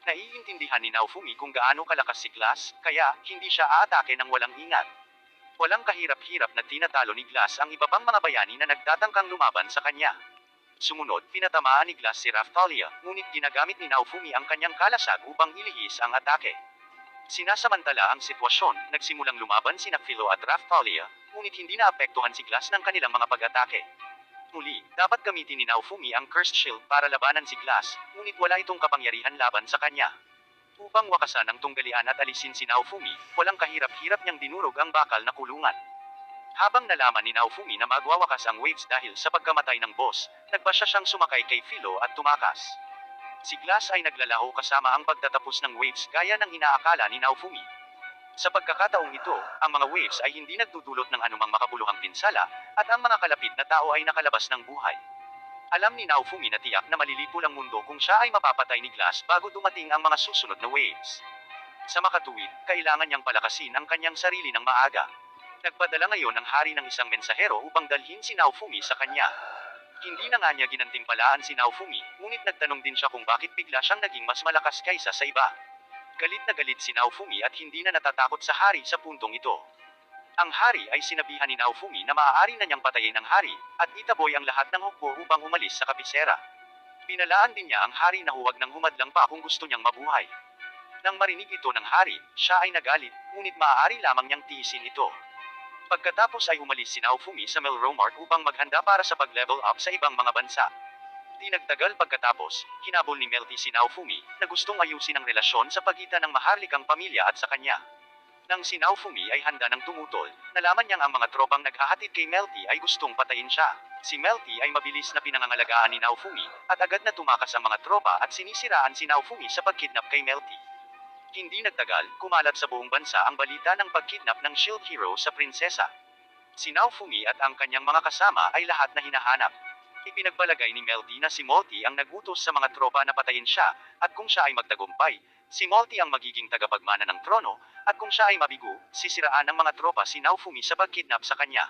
Naiintindihan ni Naofumi kung gaano kalakas si Glass, kaya hindi siya aatake ng walang ingat. Walang kahirap-hirap na tinatalo ni Glass ang iba pang mga bayani na nagtatangkang lumaban sa kanya. Sumunod, pinatamaan ni Glass si Raphtalia, ngunit ginagamit ni Naofumi ang kanyang kalasag upang ilihis ang atake. Sinasamantala ang sitwasyon, nagsimulang lumaban sina Philo at Raphtalia, ngunit hindi naapektuhan si Glass ng kanilang mga pag-atake. Muli, dapat gamitin ni Naofumi ang Cursed Shield para labanan si Glass, ngunit wala itong kapangyarihan laban sa kanya. Upang wakasan ang tunggalian at alisin si Naofumi, walang kahirap-hirap niyang dinurog ang bakal na kulungan. Habang nalaman ni Naofumi na magwawakas ang waves dahil sa pagkamatay ng boss, nagpasya siyang sumakay kay Philo at tumakas. Si Glass ay naglalaho kasama ang pagtatapos ng waves gaya ng inaakala ni Naofumi. Sa pagkakataong ito, ang mga waves ay hindi nagdudulot ng anumang makabuluhang pinsala, at ang mga kalapit na tao ay nakalabas ng buhay. Alam ni Naofumi na tiyak na malilipol ang mundo kung siya ay mapapatay ni Glass bago dumating ang mga susunod na waves. Sa makatuwid, kailangan niyang palakasin ang kanyang sarili ng maaga. Nagpadala ngayon ang hari ng isang mensahero upang dalhin si Naofumi sa kanya. Hindi na nga niya ginantimpalaan si Naofumi, ngunit nagtanong din siya kung bakit bigla siyang naging mas malakas kaysa sa iba. Galit na galit si Naofumi at hindi na natatakot sa hari sa puntong ito. Ang hari ay sinabihan ni Naofumi na maaari na niyang patayin ang hari, at itaboy ang lahat ng hukbo upang umalis sa kabisera. Pinalaan din niya ang hari na huwag nang humadlang pa kung gusto niyang mabuhay. Nang marinig ito ng hari, siya ay nagalit, ngunit maaari lamang niyang tiisin ito. Pagkatapos ay umalis si Naofumi sa Melromart upang maghanda para sa pag-level up sa ibang mga bansa. Di nagtagal pagkatapos, hinabol ni Melty si Naofumi na gustong ayusin ang relasyon sa pagitan ng maharlikang pamilya at sa kanya. Nang si Naofumi ay handa ng tumutol, nalaman niyang ang mga tropang naghahatid kay Melty ay gustong patayin siya. Si Melty ay mabilis na pinangangalagaan ni Naofumi, at agad na tumakas ang mga tropa at sinisiraan si Naofumi sa pagkidnap kay Melty. Hindi nagtagal, kumalat sa buong bansa ang balita ng pagkidnap ng Shield Hero sa prinsesa. Si Naofumi at ang kanyang mga kasama ay lahat na hinahanap. Ipinagbalagay ni Melty na si Molty ang nagutos sa mga tropa na patayin siya, at kung siya ay magtagumpay, si Molty ang magiging tagapagmana ng trono, at kung siya ay mabigo, sisiraan ng mga tropa si Naofumi sa pagkidnap sa kanya.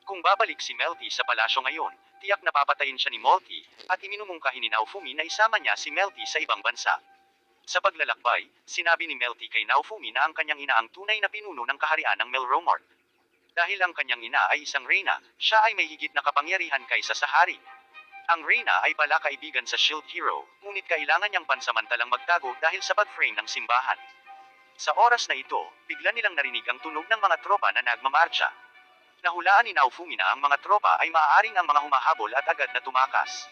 Kung babalik si Melty sa palasyo ngayon, tiyak na papatayin siya ni Molty, at iminumungkahi ni Naofumi na isama niya si Melty sa ibang bansa. Sa paglalakbay, sinabi ni Melty kay Naofumi na ang kanyang ina ang tunay na pinuno ng kaharian ng Melromart. Dahil ang kanyang ina ay isang reyna, siya ay may higit na kapangyarihan kaysa sa hari. Ang reyna ay pala kaibigan sa Shield Hero, ngunit kailangan niyang pansamantalang magtago dahil sa pag-frame ng simbahan. Sa oras na ito, bigla nilang narinig ang tunog ng mga tropa na nagmamarcha. Nahulaan ni Naofumi na ang mga tropa ay maaaring ang mga humahabol at agad na tumakas.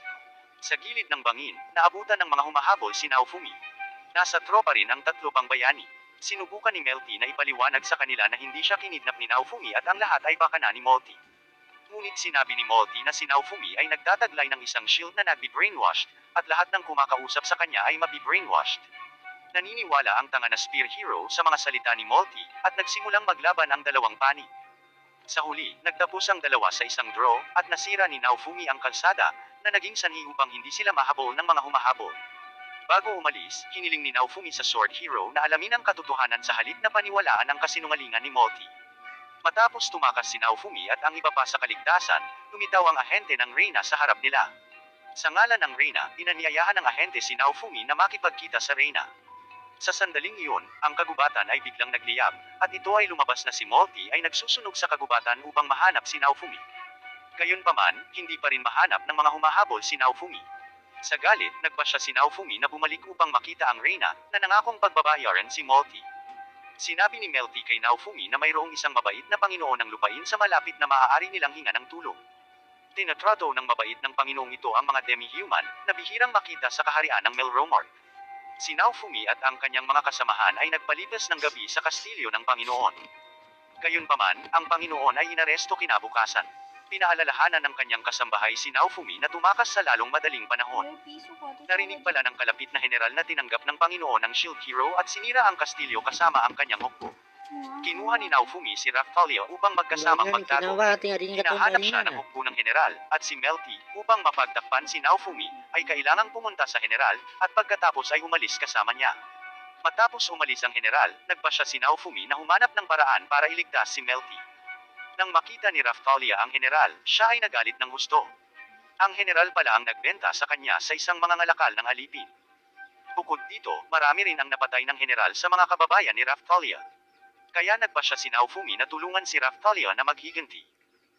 Sa gilid ng bangin, naabutan ng mga humahabol si Naofumi. Nasa tropa rin ang tatlo pang bayani. Sinubukan ni Melty na ipaliwanag sa kanila na hindi siya kinidnap ni Naofumi at ang lahat ay baka na ni Molty. Ngunit sinabi ni Molty na si Naofumi ay nagtataglay ng isang shield na nagbi-brainwashed, at lahat ng kumakausap sa kanya ay mabi-brainwashed. Naniniwala ang tanga na Spear Hero sa mga salita ni Molty, at nagsimulang maglaban ang dalawang panig. Sa huli, nagtapos ang dalawa sa isang draw, at nasira ni Naofumi ang kalsada, na naging sanhi upang hindi sila mahabol ng mga humahabol. Bago umalis, hiniling ni Naofumi sa Sword Hero na alamin ang katotohanan sa halip na paniwalaan ang kasinungalingan ni Molty. Matapos tumakas si Naofumi at ang iba pa sa kaligtasan, lumitaw ang ahente ng reyna sa harap nila. Sa ngalan ng reyna, inanyayahan ng ahente si Naofumi na makipagkita sa reyna. Sa sandaling iyon, ang kagubatan ay biglang nagliyab, at ito ay lumabas na si Molty ay nagsusunog sa kagubatan upang mahanap si Naofumi. Gayunpaman, hindi pa rin mahanap ng mga humahabol si Naofumi. Sa galit, nagpasya si Naofumi na bumalik upang makita ang reyna, na nangakong pagbabayaran si Molty. Sinabi ni Melty kay Naofumi na mayroong isang mabait na Panginoon ng lupain sa malapit na maaari nilang hingan ng tulong. Tinatrato ng mabait ng Panginoong ito ang mga demi-human, na bihirang makita sa kaharian ng Melromart. Si Naofumi at ang kanyang mga kasamahan ay nagpalipas ng gabi sa kastilyo ng Panginoon. Gayunpaman, ang Panginoon ay inaresto kinabukasan. Pinaalalahanan ng kanyang kasambahay si Naofumi na tumakas sa lalong madaling panahon. Narinig pala ng kalapit na general na tinanggap ng Panginoon ang Shield Hero at sinira ang kastilyo kasama ang kanyang hukbo. Kinuha ni Naofumi si Raphtalia upang magkasamang magtago. Hinahanap siya ng hukbo ng general, at si Melty, upang mapagtakpan si Naofumi, ay kailangang pumunta sa general, at pagkatapos ay umalis kasama niya. Matapos umalis ang general, nagpasya si Naofumi na humanap ng paraan para iligtas si Melty. Nang makita ni Raphtalia ang general, siya ay nagalit ng husto. Ang general pala ang nagbenta sa kanya sa isang mga ngalakal ng alipin. Bukod dito, marami rin ang napatay ng general sa mga kababayan ni Raphtalia. Kaya nagpasya si Naofumi na tulungan si Raphtalia na maghiganti.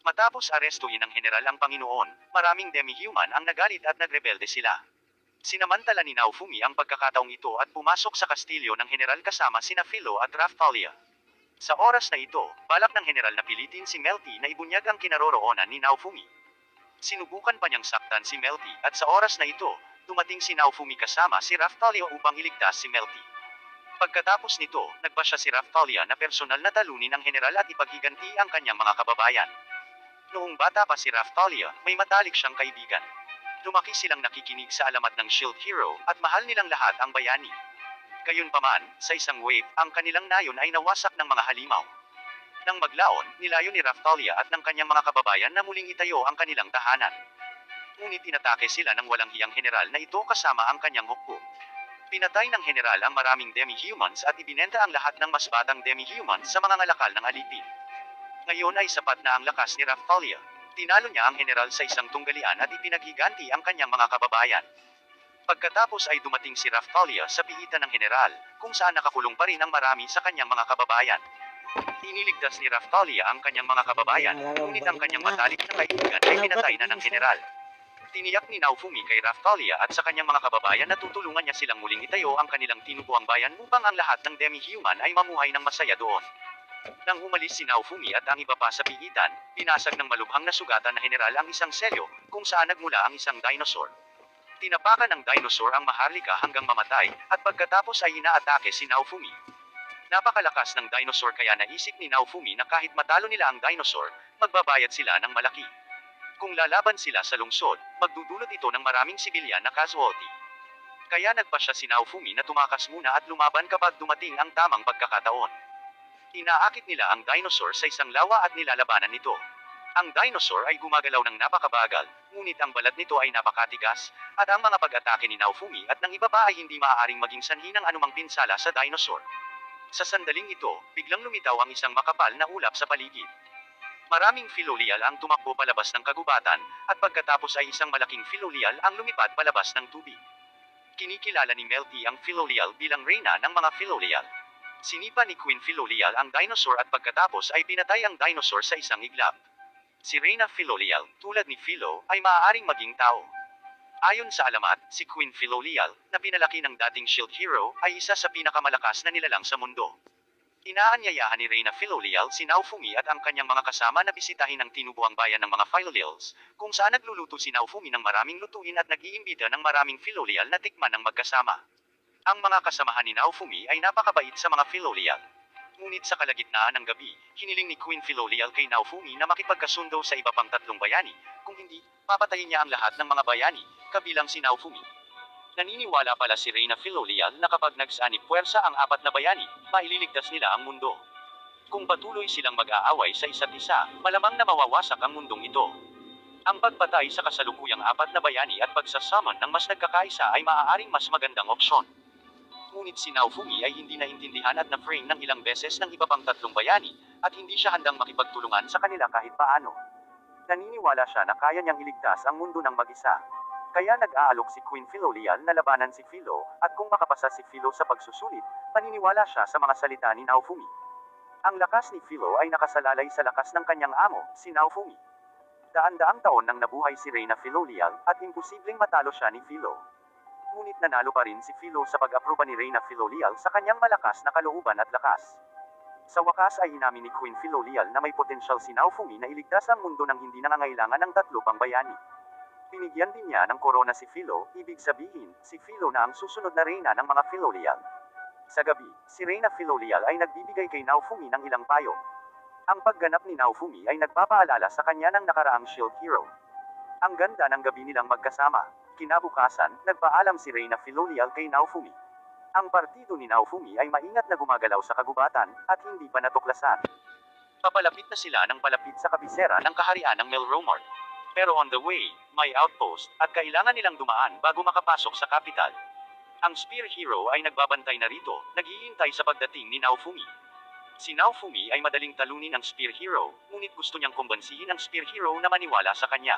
Matapos arestuhin ng general ang Panginoon, maraming demi-human ang nagalit at nagrebelde sila. Sinamantala ni Naofumi ang pagkakataong ito at pumasok sa kastilyo ng general kasama sina Philo at Raphtalia. Sa oras na ito, balak ng general na pilitin si Melty na ibunyag ang kinaroroonan ni Naofumi. Sinubukan pa niyang saktan si Melty, at sa oras na ito, dumating si Naofumi kasama si Raphtalia upang iligtas si Melty. Pagkatapos nito, nagpasya si Raphtalia na personal na talunin ang general at ipaghiganti ang kanyang mga kababayan. Noong bata pa si Raphtalia, may matalik siyang kaibigan. Lumaki silang nakikinig sa alamat ng Shield Hero, at mahal nilang lahat ang bayani. Gayunpaman, sa isang wave, ang kanilang nayon ay nawasak ng mga halimaw. Nang maglaon, nilayo ni Raphtalia at ng kanyang mga kababayan na muling itayo ang kanilang tahanan. Ngunit inatake sila ng walang hiyang general na ito kasama ang kanyang hukbo. Pinatay ng general ang maraming demi-humans at ibinenta ang lahat ng mas batang demi-humans sa mga ngalakal ng alipin. Ngayon ay sapat na ang lakas ni Raphtalia. Tinalo niya ang general sa isang tunggalian at ipinaghiganti ang kanyang mga kababayan. Pagkatapos ay dumating si Raftalia sa pigitan ng general, kung saan nakakulong pa rin ang marami sa kanyang mga kababayan. Iniligtas ni Raftalia ang kanyang mga kababayan, ngunit ang kanyang matalik na kaibigan ay pinatay na ng general. Tiniyak ni Naofumi kay Raftalia at sa kanyang mga kababayan na tutulungan niya silang muling itayo ang kanilang tinubuang bayan upang ang lahat ng demi-human ay mamuhay ng masaya doon. Nang umalis si Naofumi at ang iba pa sa pigitan, binasag ng malubhang na sugatan na general ang isang selyo, kung saan nagmula ang isang dinosaur. Tinapakan ng dinosaur ang Maharlika hanggang mamatay, at pagkatapos ay inaatake si Naofumi. Napakalakas ng dinosaur kaya naisip ni Naofumi na kahit matalo nila ang dinosaur, magbabayad sila ng malaki. Kung lalaban sila sa lungsod, magdudulot ito ng maraming sibilyan na casualty. Kaya nagpasya si Naofumi na tumakas muna at lumaban kapag dumating ang tamang pagkakataon. Inaakit nila ang dinosaur sa isang lawa at nilalabanan nito. Ang dinosaur ay gumagalaw ng napakabagal, ngunit ang balat nito ay napakatigas, at ang mga pag-atake ni Naofumi at ng iba pa ay hindi maaaring maging sanhi ng anumang pinsala sa dinosaur. Sa sandaling ito, biglang lumitaw ang isang makapal na ulap sa paligid. Maraming filolial ang tumakbo palabas ng kagubatan, at pagkatapos ay isang malaking filolial ang lumipad palabas ng tubig. Kinikilala ni Melty ang filolial bilang reyna ng mga filolial. Sinipa ni Queen Filolial ang dinosaur at pagkatapos ay pinatay ang dinosaur sa isang iglap. Si Reyna Filolial, tulad ni Philo, ay maaaring maging tao. Ayon sa alamat, si Queen Filolial, na pinalaki ng dating shield hero, ay isa sa pinakamalakas na nilalang sa mundo. Inaanyayahan ni Reyna Filolial si Naofumi at ang kanyang mga kasama na bisitahin ang tinubuang bayan ng mga Filolials, kung saan nagluluto si Naofumi ng maraming lutuin at nag-iimbita ng maraming Filolial na tikman ng magkasama. Ang mga kasamahan ni Naofumi ay napakabait sa mga Filolial. Ngunit sa kalagitnaan ng gabi, hiniling ni Queen Filolial kay Naofumi na makipagkasundo sa iba pang tatlong bayani, kung hindi, papatayin niya ang lahat ng mga bayani, kabilang si Naofumi. Naniniwala pala si Reyna Filolial na kapag nagsanib puwersa ang apat na bayani, maililigtas nila ang mundo. Kung patuloy silang mag-aaway sa isa't isa, malamang na mawawasak ang mundong ito. Ang pagpatay sa kasalukuyang apat na bayani at pagsasamon ng mas nagkakaisa ay maaaring mas magandang opsyon. Ngunit si Naofumi ay hindi naintindihan at na-frame ng ilang beses ng iba pang tatlong bayani, at hindi siya handang makipagtulungan sa kanila kahit paano. Naniniwala siya na kaya niyang iligtas ang mundo ng mag-isa. Kaya nag-aalok si Queen Filolial na labanan si Philo, at kung makapasa si Philo sa pagsusulit, maniniwala siya sa mga salita ni Naofumi. Ang lakas ni Philo ay nakasalalay sa lakas ng kanyang amo, si Naofumi. Daan-daang taon nang nabuhay si Reyna Filolial, at imposibleng matalo siya ni Philo. Ngunit nanalo pa rin si Philo sa pag-aproba ni Reyna Filolial sa kanyang malakas na kalooban at lakas. Sa wakas ay inamin ni Queen Filolial na may potensyal si Naofumi na iligtas ang mundo nang hindi nangangailangan ng tatlo pang bayani. Binigyan din niya ng korona si Philo, ibig sabihin, si Philo na ang susunod na reyna ng mga Filolial. Sa gabi, si Reyna Filolial ay nagbibigay kay Naofumi ng ilang payo. Ang pagganap ni Naofumi ay nagpapaalala sa kanya ng nakaraang shield hero. Ang ganda ng gabi nilang magkasama. Kinabukasan, nagpaalam si Reyna Filolial kay Naofumi. Ang partido ni Naofumi ay maingat na gumagalaw sa kagubatan, at hindi pa natuklasan. Papalapit na sila ng palapit sa kabisera ng kaharian ng Melromart. Pero on the way, may outpost, at kailangan nilang dumaan bago makapasok sa capital. Ang Spear Hero ay nagbabantay na rito, naghihintay sa pagdating ni Naofumi. Si Naofumi ay madaling talunin ang Spear Hero, ngunit gusto niyang kumbansihin ang Spear Hero na maniwala sa kanya.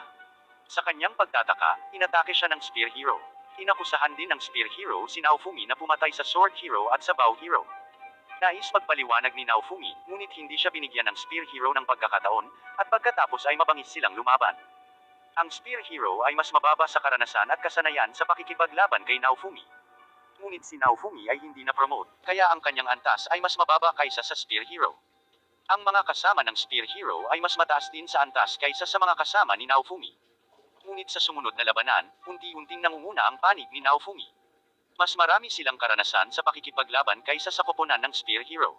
Sa kanyang pagtataka, inatake siya ng Spear Hero. Inakusahan din ng Spear Hero si Naofumi na pumatay sa Sword Hero at sa Bow Hero. Nais magpaliwanag ni Naofumi, ngunit hindi siya binigyan ng Spear Hero ng pagkakataon, at pagkatapos ay mabangis silang lumaban. Ang Spear Hero ay mas mababa sa karanasan at kasanayan sa pakikipaglaban kay Naofumi. Ngunit si Naofumi ay hindi na-promote, kaya ang kanyang antas ay mas mababa kaysa sa Spear Hero. Ang mga kasama ng Spear Hero ay mas mataas din sa antas kaysa sa mga kasama ni Naofumi. Ngunit sa sumunod na labanan, unti-unting nangunguna ang panig ni Naofumi. Mas marami silang karanasan sa pakikipaglaban kaysa sa koponan ng Spear Hero.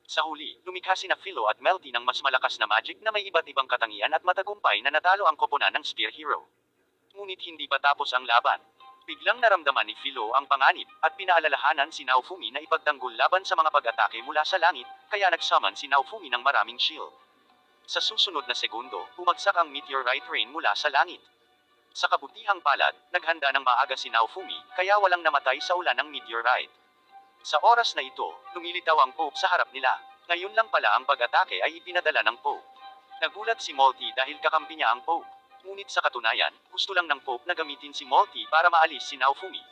Sa huli, lumikha sina Philo at Melty ng mas malakas na magic na may iba't ibang katangian at matagumpay na natalo ang koponan ng Spear Hero. Ngunit hindi pa tapos ang laban. Biglang naramdaman ni Philo ang panganib, at pinaalalahanan si Naofumi na ipagtanggol laban sa mga pag-atake mula sa langit, kaya nagsummon si Naofumi ng maraming shield. Sa susunod na segundo, bumagsak ang meteorite rain mula sa langit. Sa kabutihang palad, naghanda ng maaga si Naofumi, kaya walang namatay sa ulan ng meteorite. Sa oras na ito, lumilitaw ang Pope sa harap nila. Ngayon lang pala ang pag-atake ay ipinadala ng Pope. Nagulat si Malty dahil kakampi niya ang Pope. Ngunit sa katunayan, gusto lang ng Pope na gamitin si Malty para maalis si Naofumi.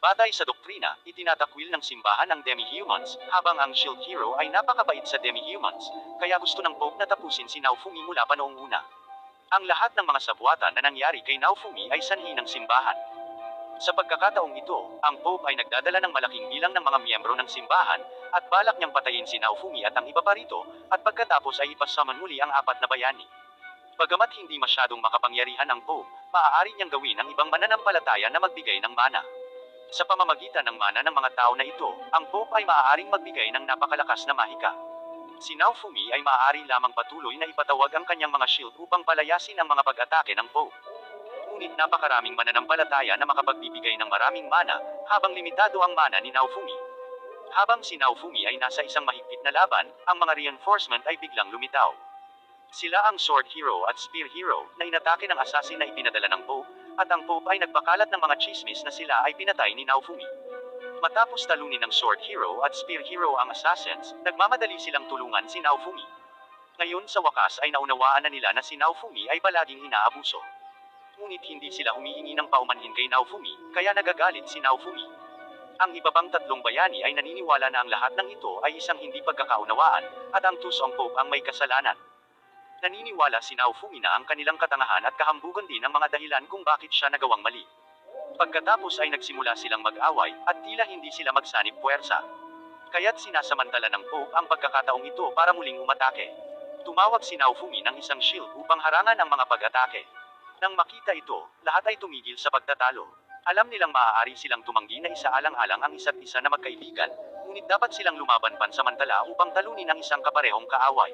Batay sa doktrina, itinatakwil ng simbahan ang demi-humans, habang ang Shield Hero ay napakabait sa demi-humans, kaya gusto ng Pope na tapusin si Naofumi mula pa noong una. Ang lahat ng mga sabuatan na nangyari kay Naofumi ay sanhi ng simbahan. Sa pagkakataong ito, ang Pope ay nagdadala ng malaking bilang ng mga miyembro ng simbahan, at balak niyang patayin si Naofumi at ang iba pa rito, at pagkatapos ay ipasummon muli ang apat na bayani. Bagamat hindi masyadong makapangyarihan ang Pope, maaari niyang gawin ang ibang mananampalataya na magbigay ng mana. Sa pamamagitan ng mana ng mga tao na ito, ang Pope ay maaaring magbigay ng napakalakas na mahika. Si Naofumi ay maaari lamang patuloy na ipatawag ang kanyang mga shield upang palayasin ang mga pag-atake ng Pope. Ngunit napakaraming mananampalataya na makapagbibigay ng maraming mana, habang limitado ang mana ni Naofumi. Habang si Naofumi ay nasa isang mahigpit na laban, ang mga reinforcement ay biglang lumitaw. Sila ang Sword Hero at Spear Hero, na inatake ng assassin na ipinadala ng Pope, at ang Pope ay nagpakalat ng mga chismis na sila ay pinatay ni Naofumi. Matapos talunin ng Sword Hero at Spear Hero ang assassins, nagmamadali silang tulungan si Naofumi. Ngayon sa wakas ay naunawaan na nila na si Naofumi ay palaging inaabuso. Ngunit hindi sila humihingi ng paumanhin kay Naofumi, kaya nagagalit si Naofumi. Ang iba pang tatlong bayani ay naniniwala na ang lahat ng ito ay isang hindi pagkakaunawaan, at ang Tusong Pope ang may kasalanan. Naniniwala si Naofumi na ang kanilang katangahan at kahambugan din ang mga dahilan kung bakit siya nagawang mali. Pagkatapos ay nagsimula silang mag-away, at tila hindi sila magsanib puwersa. Kaya't sinasamantala ng Pope ang pagkakataong ito para muling umatake. Tumawag si Naofumi ng isang shield upang harangan ang mga pag-atake. Nang makita ito, lahat ay tumigil sa pagtatalo. Alam nilang maaari silang tumanggi na isaalang-alang ang isa't isa na magkaibigan, ngunit dapat silang lumaban pansamantala upang talunin ang isang kaparehong kaaway.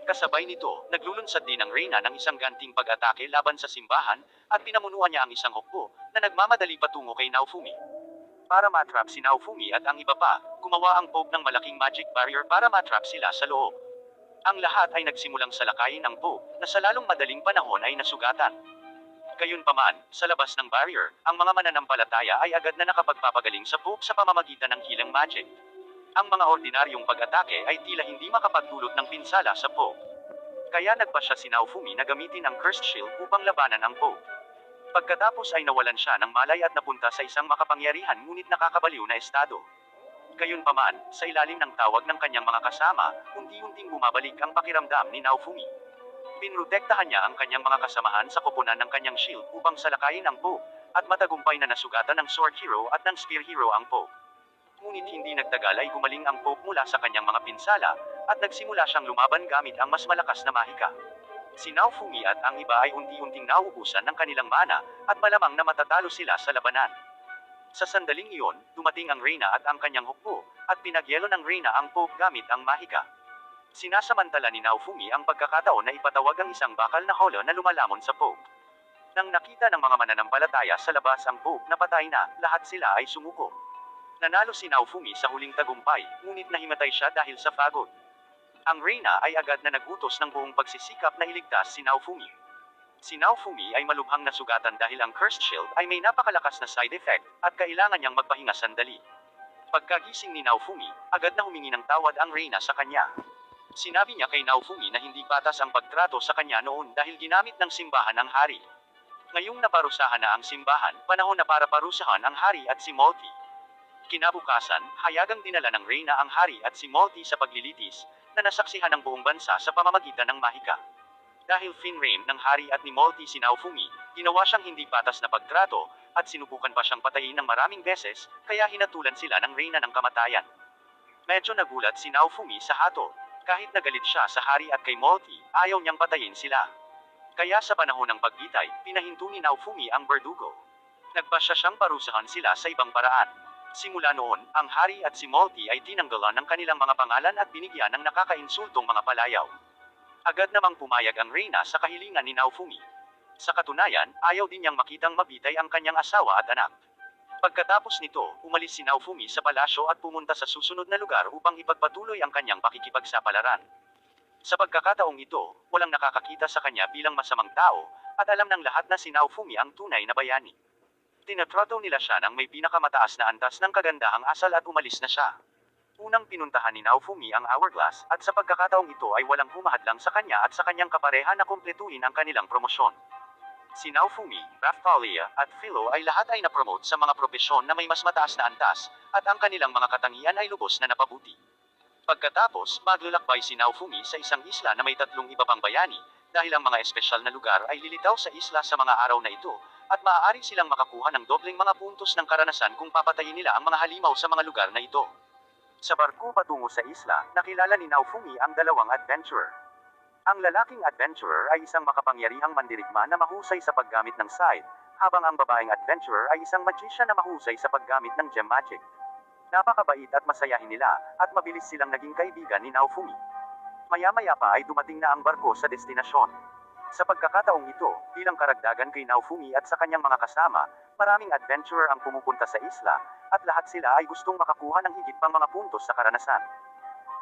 Kasabay nito, naglulunsad din ang Reyna ng isang ganting pag-atake laban sa simbahan, at pinamunuan niya ang isang hukbo, na nagmamadali patungo kay Naofumi. Para matrap si Naofumi at ang iba pa, gumawa ang Pope ng malaking magic barrier para matrap sila sa loob. Ang lahat ay nagsimulang salakayin ang Pope, na sa lalong madaling panahon ay nasugatan. Gayunpaman, sa labas ng barrier, ang mga mananampalataya ay agad na nakapagpapagaling sa Pope sa pamamagitan ng healing magic. Ang mga ordinaryong pag-atake ay tila hindi makapagdulot ng pinsala sa Pope. Kaya nagpasya si Naofumi na gamitin ang Cursed Shield upang labanan ang Pope. Pagkatapos ay nawalan siya ng malay at napunta sa isang makapangyarihan ngunit nakakabaliw na estado. Gayunpaman, sa ilalim ng tawag ng kanyang mga kasama, unti-unting bumabalik ang pakiramdam ni Naofumi. Pinrotektahan niya ang kanyang mga kasamahan sa koponan ng kanyang shield upang salakayin ang Pope, at matagumpay na nasugatan ng Sword Hero at ng Spear Hero ang Pope. Ngunit hindi nagtagal ay gumaling ang Pope mula sa kanyang mga pinsala, at nagsimula siyang lumaban gamit ang mas malakas na mahika. Si Naofumi at ang iba ay unti-unting nauubusan ng kanilang mana, at malamang na matatalo sila sa labanan. Sa sandaling iyon, dumating ang Reyna at ang kanyang hukbo, at pinagyelo ng Reyna ang Pope gamit ang mahika. Sinasamantala ni Naofumi ang pagkakataon na ipatawag ang isang bakal na holo na lumalamon sa Pope. Nang nakita ng mga mananampalataya sa labas ang Pope na patay na, lahat sila ay sumuko. Nanalo si Naofumi sa huling tagumpay, ngunit nahimatay siya dahil sa pagod. Ang Reyna ay agad na nagutos ng buong pagsisikap na iligtas si Naofumi. Si Naofumi ay malubhang nasugatan dahil ang Cursed Shield ay may napakalakas na side effect, at kailangan niyang magpahinga sandali. Pagkagising ni Naofumi, agad na humingi ng tawad ang Reyna sa kanya. Sinabi niya kay Naofumi na hindi patas ang pagtrato sa kanya noon dahil ginamit ng simbahan ang hari. Ngayong naparusahan na ang simbahan, panahon na para parusahan ang hari at si Malty. Kinabukasan, hayagang dinala ng Reyna ang hari at si Malty sa paglilitis, na nasaksihan ng buong bansa sa pamamagitan ng mahika. Dahil finrame ng hari at ni Malty si Naofumi, ginawa siyang hindi patas na pagtrato, at sinubukan pa siyang patayin ng maraming beses, kaya hinatulan sila ng Reyna ng kamatayan. Medyo nagulat si Naofumi sa hatol. Kahit nagalit siya sa hari at kay Malty, ayaw niyang patayin sila. Kaya sa panahon ng pagbitay, pinahinto ni Naofumi ang berdugo. Nagpasya siyang parusahan sila sa ibang paraan. Simula noon, ang hari at si Malty ay tinanggalan ng kanilang mga pangalan at binigyan ng nakakainsultong mga palayaw. Agad namang pumayag ang Reyna sa kahilingan ni Naofumi. Sa katunayan, ayaw din niyang makitang mabitay ang kanyang asawa at anak. Pagkatapos nito, umalis si Naofumi sa palasyo at pumunta sa susunod na lugar upang ipagpatuloy ang kanyang pakikipagsapalaran. Sa pagkakataong ito, walang nakakakita sa kanya bilang masamang tao, at alam ng lahat na si Naofumi ang tunay na bayani. Tinatrato nila siya ng may pinakamataas na antas ng kagandahang asal at umalis na siya. Unang pinuntahan ni Naofumi ang Hourglass, at sa pagkakataong ito ay walang humahadlang sa kanya at sa kanyang kapareha na kumpletuhin ang kanilang promosyon. Si Naofumi, Raphtalia, at Philo ay lahat ay na-promote sa mga propesyon na may mas mataas na antas, at ang kanilang mga katangian ay lubos na napabuti. Pagkatapos, maglulakbay si Naofumi sa isang isla na may 3 iba pang bayani, dahil ang mga espesyal na lugar ay lilitaw sa isla sa mga araw na ito, at maaari silang makakuha ng dobleng mga puntos ng karanasan kung papatayin nila ang mga halimaw sa mga lugar na ito. Sa barko patungo sa isla, nakilala ni Naofumi ang dalawang adventurer. Ang lalaking adventurer ay isang makapangyarihang mandirigma na mahusay sa paggamit ng scythe, habang ang babaeng adventurer ay isang magician na mahusay sa paggamit ng gem magic. Napakabait at masayahin nila, at mabilis silang naging kaibigan ni Naofumi. Maya-maya pa ay dumating na ang barko sa destinasyon. Sa pagkakataong ito, bilang karagdagan kay Naofumi at sa kanyang mga kasama, maraming adventurer ang pumupunta sa isla, at lahat sila ay gustong makakuha ng higit pang mga puntos sa karanasan.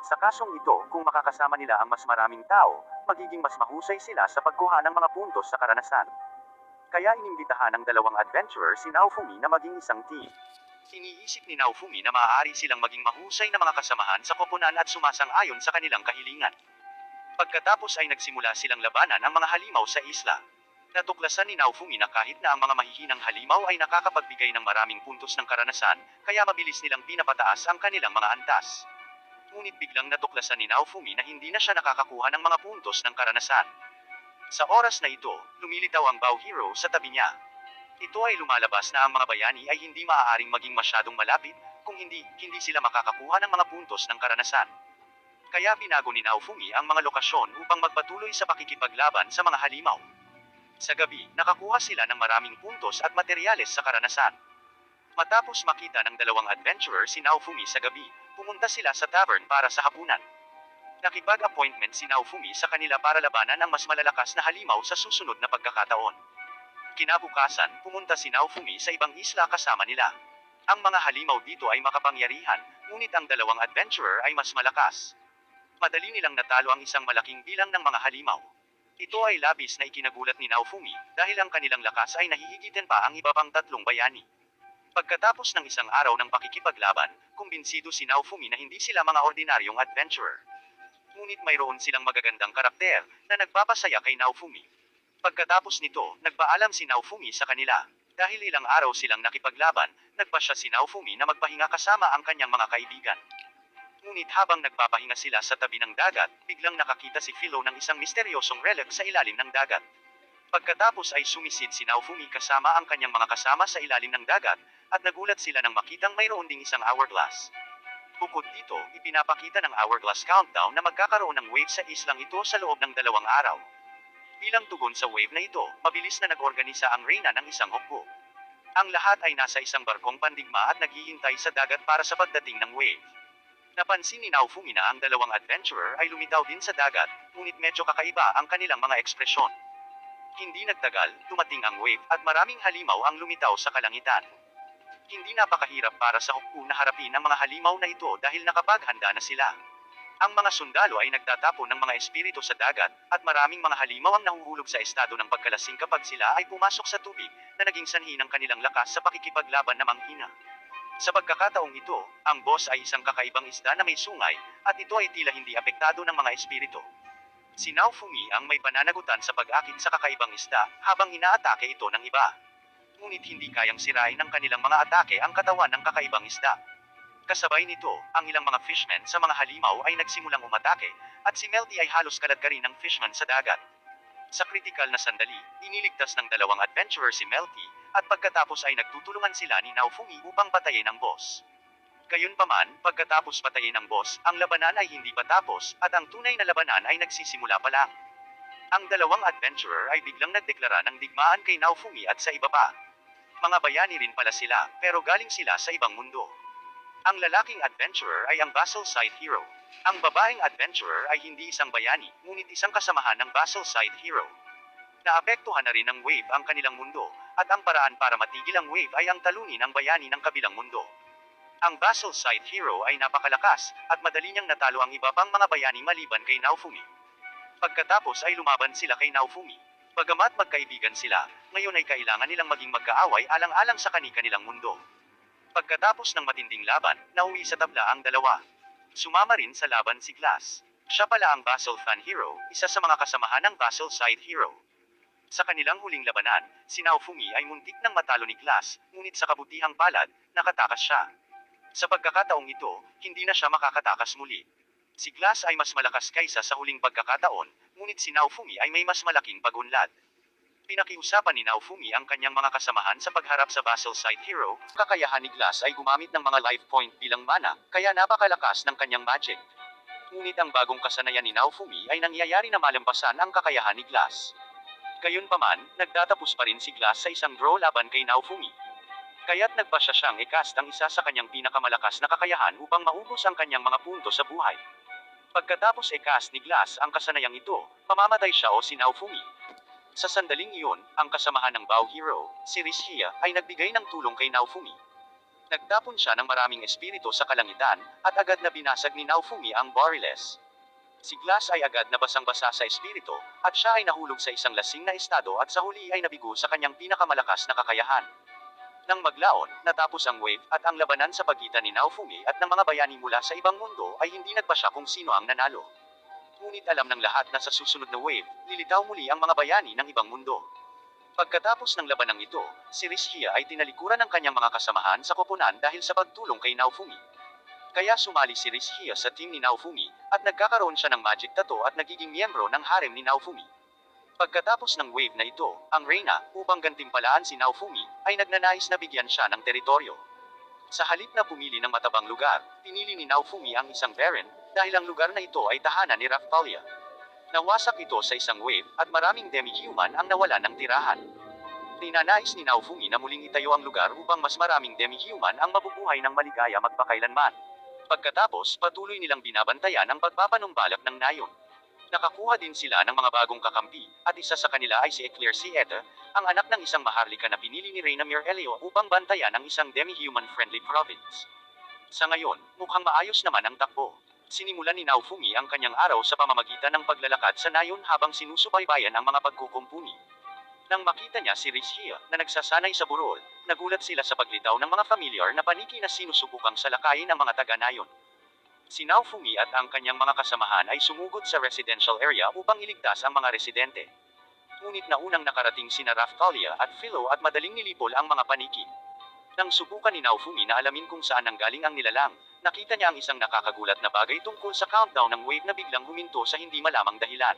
Sa kasong ito, kung makakasama nila ang mas maraming tao, magiging mas mahusay sila sa pagkuha ng mga puntos sa karanasan. Kaya inimbitahan ng dalawang adventurer si Naofumi na maging isang team. Iniisip ni Naofumi na maaari silang maging mahusay na mga kasamahan sa koponan at sumasang-ayon sa kanilang kahilingan. Pagkatapos ay nagsimula silang labanan ang mga halimaw sa isla. Natuklasan ni Naofumi na kahit na ang mga mahihinang halimaw ay nakakapagbigay ng maraming puntos ng karanasan, kaya mabilis nilang pinapataas ang kanilang mga antas. Ngunit biglang natuklasan ni Naofumi na hindi na siya nakakakuha ng mga puntos ng karanasan. Sa oras na ito, lumilitaw ang Bow Hero sa tabi niya. Ito ay lumalabas na ang mga bayani ay hindi maaaring maging masyadong malapit, kung hindi sila makakakuha ng mga puntos ng karanasan. Kaya binago ni Naofumi ang mga lokasyon upang magpatuloy sa pakikipaglaban sa mga halimaw. Sa gabi, nakakuha sila ng maraming puntos at materyales sa karanasan. Matapos makita ng dalawang adventurer si Naofumi sa gabi, pumunta sila sa tavern para sa hapunan. Nakipag-appointment si Naofumi sa kanila para labanan ang mas malalakas na halimaw sa susunod na pagkakataon. Kinabukasan, pumunta si Naofumi sa ibang isla kasama nila. Ang mga halimaw dito ay makapangyarihan, ngunit ang dalawang adventurer ay mas malakas. Madali nilang natalo ang isang malaking bilang ng mga halimaw. Ito ay labis na ikinagulat ni Naofumi, dahil ang kanilang lakas ay nahihigitan pa ang iba pang 3 bayani. Pagkatapos ng isang araw ng pakikipaglaban, kumbinsido si Naofumi na hindi sila mga ordinaryong adventurer. Ngunit mayroon silang magagandang karakter, na nagpapasaya kay Naofumi. Pagkatapos nito, nagpaalam si Naofumi sa kanila. Dahil ilang araw silang nakipaglaban, nagpasya si Naofumi na magpahinga kasama ang kanyang mga kaibigan. Ngunit habang nagpapahinga sila sa tabi ng dagat, biglang nakakita si Philo ng isang misteryosong relic sa ilalim ng dagat. Pagkatapos ay sumisid si Naofumi kasama ang kanyang mga kasama sa ilalim ng dagat, at nagulat sila nang makitang mayroon ding isang hourglass. Bukod dito, ipinapakita ng hourglass countdown na magkakaroon ng wave sa islang ito sa loob ng 2 araw. Bilang tugon sa wave na ito, mabilis na nag-organisa ang reyna ng isang hukbo. Ang lahat ay nasa isang barkong pandigma at naghihintay sa dagat para sa pagdating ng wave. Napansin ni Naofumi na ang dalawang adventurer ay lumitaw din sa dagat, ngunit medyo kakaiba ang kanilang mga ekspresyon. Hindi nagtagal, dumating ang wave at maraming halimaw ang lumitaw sa kalangitan. Hindi napakahirap para sa hukbo na harapin ang mga halimaw na ito dahil nakapaghanda na sila. Ang mga sundalo ay nagtatapon ng mga espiritu sa dagat, at maraming mga halimaw ang nahuhulog sa estado ng pagkalasing kapag sila ay pumasok sa tubig, na naging sanhi ng kanilang lakas sa pakikipaglaban na manghina. Sa pagkakataong ito, ang boss ay isang kakaibang isda na may sungay, at ito ay tila hindi apektado ng mga espiritu. Si Naofumi ang may pananagutan sa pag-akit sa kakaibang isda, habang inaatake ito ng iba. Ngunit hindi kayang sirain ng kanilang mga atake ang katawan ng kakaibang isda. Kasabay nito, ang ilang mga fishmen sa mga halimaw ay nagsimulang umatake, at si Melty ay halos kaladkarin ng fishman sa dagat. Sa kritikal na sandali, iniligtas ng dalawang adventurer si Melty, at pagkatapos ay nagtutulungan sila ni Naofumi upang patayin ang boss. Gayunpaman, pagkatapos patayin ang boss, ang labanan ay hindi pa tapos, at ang tunay na labanan ay nagsisimula pa lang. Ang dalawang adventurer ay biglang nagdeklara ng digmaan kay Naofumi at sa iba pa. Mga bayani rin pala sila, pero galing sila sa ibang mundo. Ang lalaking adventurer ay ang Basel Side Hero. Ang babaeng adventurer ay hindi isang bayani, ngunit isang kasamahan ng Basel Side Hero. Naapektuhan na rin ng wave ang kanilang mundo, at ang paraan para matigil ang wave ay ang talunin ang bayani ng kabilang mundo. Ang Basel Side Hero ay napakalakas, at madali niyang natalo ang iba pang mga bayani maliban kay Naofumi. Pagkatapos ay lumaban sila kay Naofumi. Bagamat magkaibigan sila, ngayon ay kailangan nilang maging magkaaway alang-alang sa kani-kanilang mundo. Pagkatapos ng matinding laban, nauwi sa tabla ang dalawa. Sumama rin sa laban si Glass. Siya pala ang Basel Fan Hero, isa sa mga kasamahan ng Basel Side Hero. Sa kanilang huling labanan, si Naofumi ay muntik nang matalo ni Glass, ngunit sa kabutihang palad, nakatakas siya. Sa pagkakataong ito, hindi na siya makakatakas muli. Si Glass ay mas malakas kaysa sa huling pagkakataon, ngunit si Naofumi ay may mas malaking pagunlad. Pinakiusapan ni Naofumi ang kanyang mga kasamahan sa pagharap sa Basel Side Hero. Kakayahan ni Glass ay gumamit ng mga life point bilang mana, kaya napakalakas ng kanyang magic. Ngunit ang bagong kasanayan ni Naofumi ay nangyayari na malampasan ang kakayahan ni Glass. Gayunpaman, nagtatapos pa rin si Glass sa isang draw laban kay Naofumi. Kaya't nagpasya siyang i-cast ang isa sa kanyang pinakamalakas na kakayahan upang maubos ang kanyang mga punto sa buhay. Pagkatapos i-cast ni Glass ang kasanayang ito, mamamatay siya o si Naofumi. Sa sandaling iyon, ang kasamahan ng Bow Hero, si Rishia, ay nagbigay ng tulong kay Naofumi. Nagtapon siya ng maraming espiritu sa kalangitan, at agad na binasag ni Naofumi ang Bariles. Si Glass ay agad na basang-basa sa espiritu, at siya ay nahulog sa isang lasing na estado at sa huli ay nabigo sa kanyang pinakamalakas na kakayahan. Nang maglaon, natapos ang wave at ang labanan sa pagitan ni Naofumi at ng mga bayani mula sa ibang mundo ay hindi nagpasya kung sino ang nanalo. Ngunit alam ng lahat na sa susunod na wave, lilitaw muli ang mga bayani ng ibang mundo. Pagkatapos ng labanang ito, si Rishia ay tinalikuran ng kanyang mga kasamahan sa koponan dahil sa pagtulong kay Naofumi. Kaya sumali si Rishia sa team ni Naofumi, at nagkakaroon siya ng magic tattoo at nagiging miyembro ng harem ni Naofumi. Pagkatapos ng wave na ito, ang Reyna, upang gantimpalaan si Naofumi, ay nagnanais na bigyan siya ng teritoryo. Sa halip na pumili ng matabang lugar, pinili ni Naofumi ang isang barren, dahil ang lugar na ito ay tahanan ni Raphtalia. Nawasak ito sa isang wave, at maraming demi-human ang nawala ng tirahan. Ninanais ni Naofumi na muling itayo ang lugar upang mas maraming demi-human ang mabubuhay ng maligaya magpakailanman. Pagkatapos, patuloy nilang binabantayan ang pagpapanumbalak ng nayon. Nakakuha din sila ng mga bagong kakampi, at isa sa kanila ay si Eclair Sieta, ang anak ng isang maharlika na pinili ni Reyna Mirelio upang bantayan ang isang demi-human-friendly province. Sa ngayon, mukhang maayos naman ang takbo. Sinimulan ni Naofumi ang kanyang araw sa pamamagitan ng paglalakad sa nayon habang sinusubaybayan ang mga pagkukumpuni. Nang makita niya si Rishia, na nagsasanay sa burol, nagulat sila sa paglitaw ng mga familiar na paniki na sinusubukang salakayin ang mga taga-nayon. Si Naofumi at ang kanyang mga kasamahan ay sumugod sa residential area upang iligtas ang mga residente. Ngunit naunang nakarating sina Raphtalia at Philo at madaling nilipol ang mga paniki. Nang subukan ni Naofumi na alamin kung saan nanggaling ang nilalang, nakita niya ang isang nakakagulat na bagay tungkol sa countdown ng wave na biglang huminto sa hindi malamang dahilan.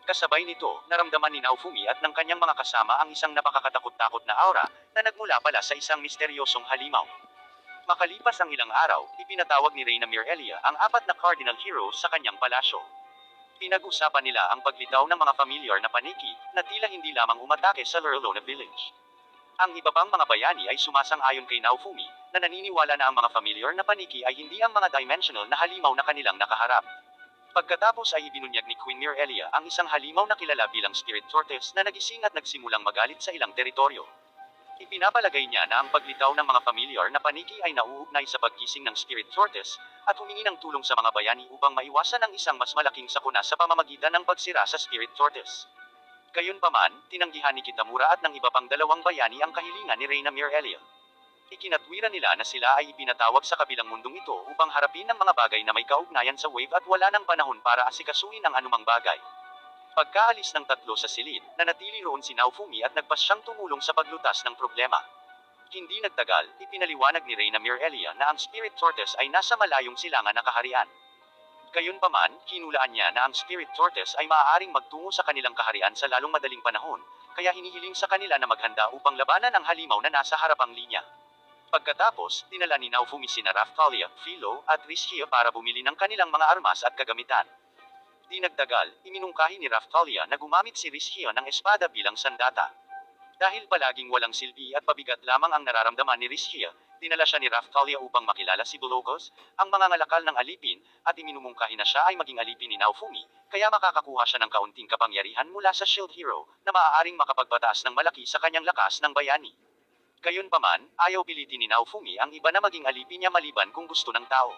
Kasabay nito, naramdaman ni Naofumi at ng kanyang mga kasama ang isang napakakatakot-takot na aura na nagmula pala sa isang misteryosong halimaw. Makalipas ang ilang araw, ipinatawag ni Reyna Mirelia ang apat na cardinal heroes sa kanyang palasyo. Pinag-usapan nila ang paglitaw ng mga familiar na paniki na tila hindi lamang umatake sa Lurlona Village. Ang iba pang mga bayani ay sumasang-ayon kay Naofumi, na naniniwala na ang mga familiar na paniki ay hindi ang mga dimensional na halimaw na kanilang nakaharap. Pagkatapos ay ibinunyag ni Queen Mirelia ang isang halimaw na kilala bilang Spirit Tortoise na nagising at nagsimulang magalit sa ilang teritoryo. Ipinapalagay niya na ang paglitaw ng mga familiar na paniki ay nauugnay sa paggising ng Spirit Tortoise, at humingi ng tulong sa mga bayani upang maiwasan ang isang mas malaking sakuna sa pamamagitan ng pagsira sa Spirit Tortoise. Gayunpaman, tinanggihan ni Kitamura at ng iba pang dalawang bayani ang kahilingan ni Reyna Mirelia. Ikinatwiran nila na sila ay ipinatawag sa kabilang mundong ito upang harapin ang mga bagay na may kaugnayan sa wave at wala ng panahon para asikasuhin ang anumang bagay. Pagkaalis ng tatlo sa silid, nanatili roon si Naofumi at nagpasyang tumulong sa paglutas ng problema. Hindi nagtagal, ipinaliwanag ni Reyna Mirelia na ang Spirit Tortoise ay nasa malayong silangan na kaharian. Gayunpaman, hinulaan niya na ang Spirit Tortoise ay maaaring magtungo sa kanilang kaharian sa lalong madaling panahon, kaya hinihiling sa kanila na maghanda upang labanan ang halimaw na nasa harapang linya. Pagkatapos, dinala ni Naofumi sina Raphtalia, Philo, at Rishia para bumili ng kanilang mga armas at kagamitan. Di nagtagal, iminungkahi ni Raphtalia na gumamit si Rishia ng espada bilang sandata. Dahil palaging walang silbi at pabigat lamang ang nararamdaman ni Rishia, dinala siya ni Raphtalia upang makilala si Bulogos, ang mangangalakal ng alipin, at iminumungkahi na siya ay maging alipin ni Naofumi, kaya makakakuha siya ng kaunting kapangyarihan mula sa Shield Hero, na maaaring makapagpataas ng malaki sa kanyang lakas ng bayani. Gayunpaman, ayaw pilitin ni Naofumi ang iba na maging alipin niya maliban kung gusto ng tao.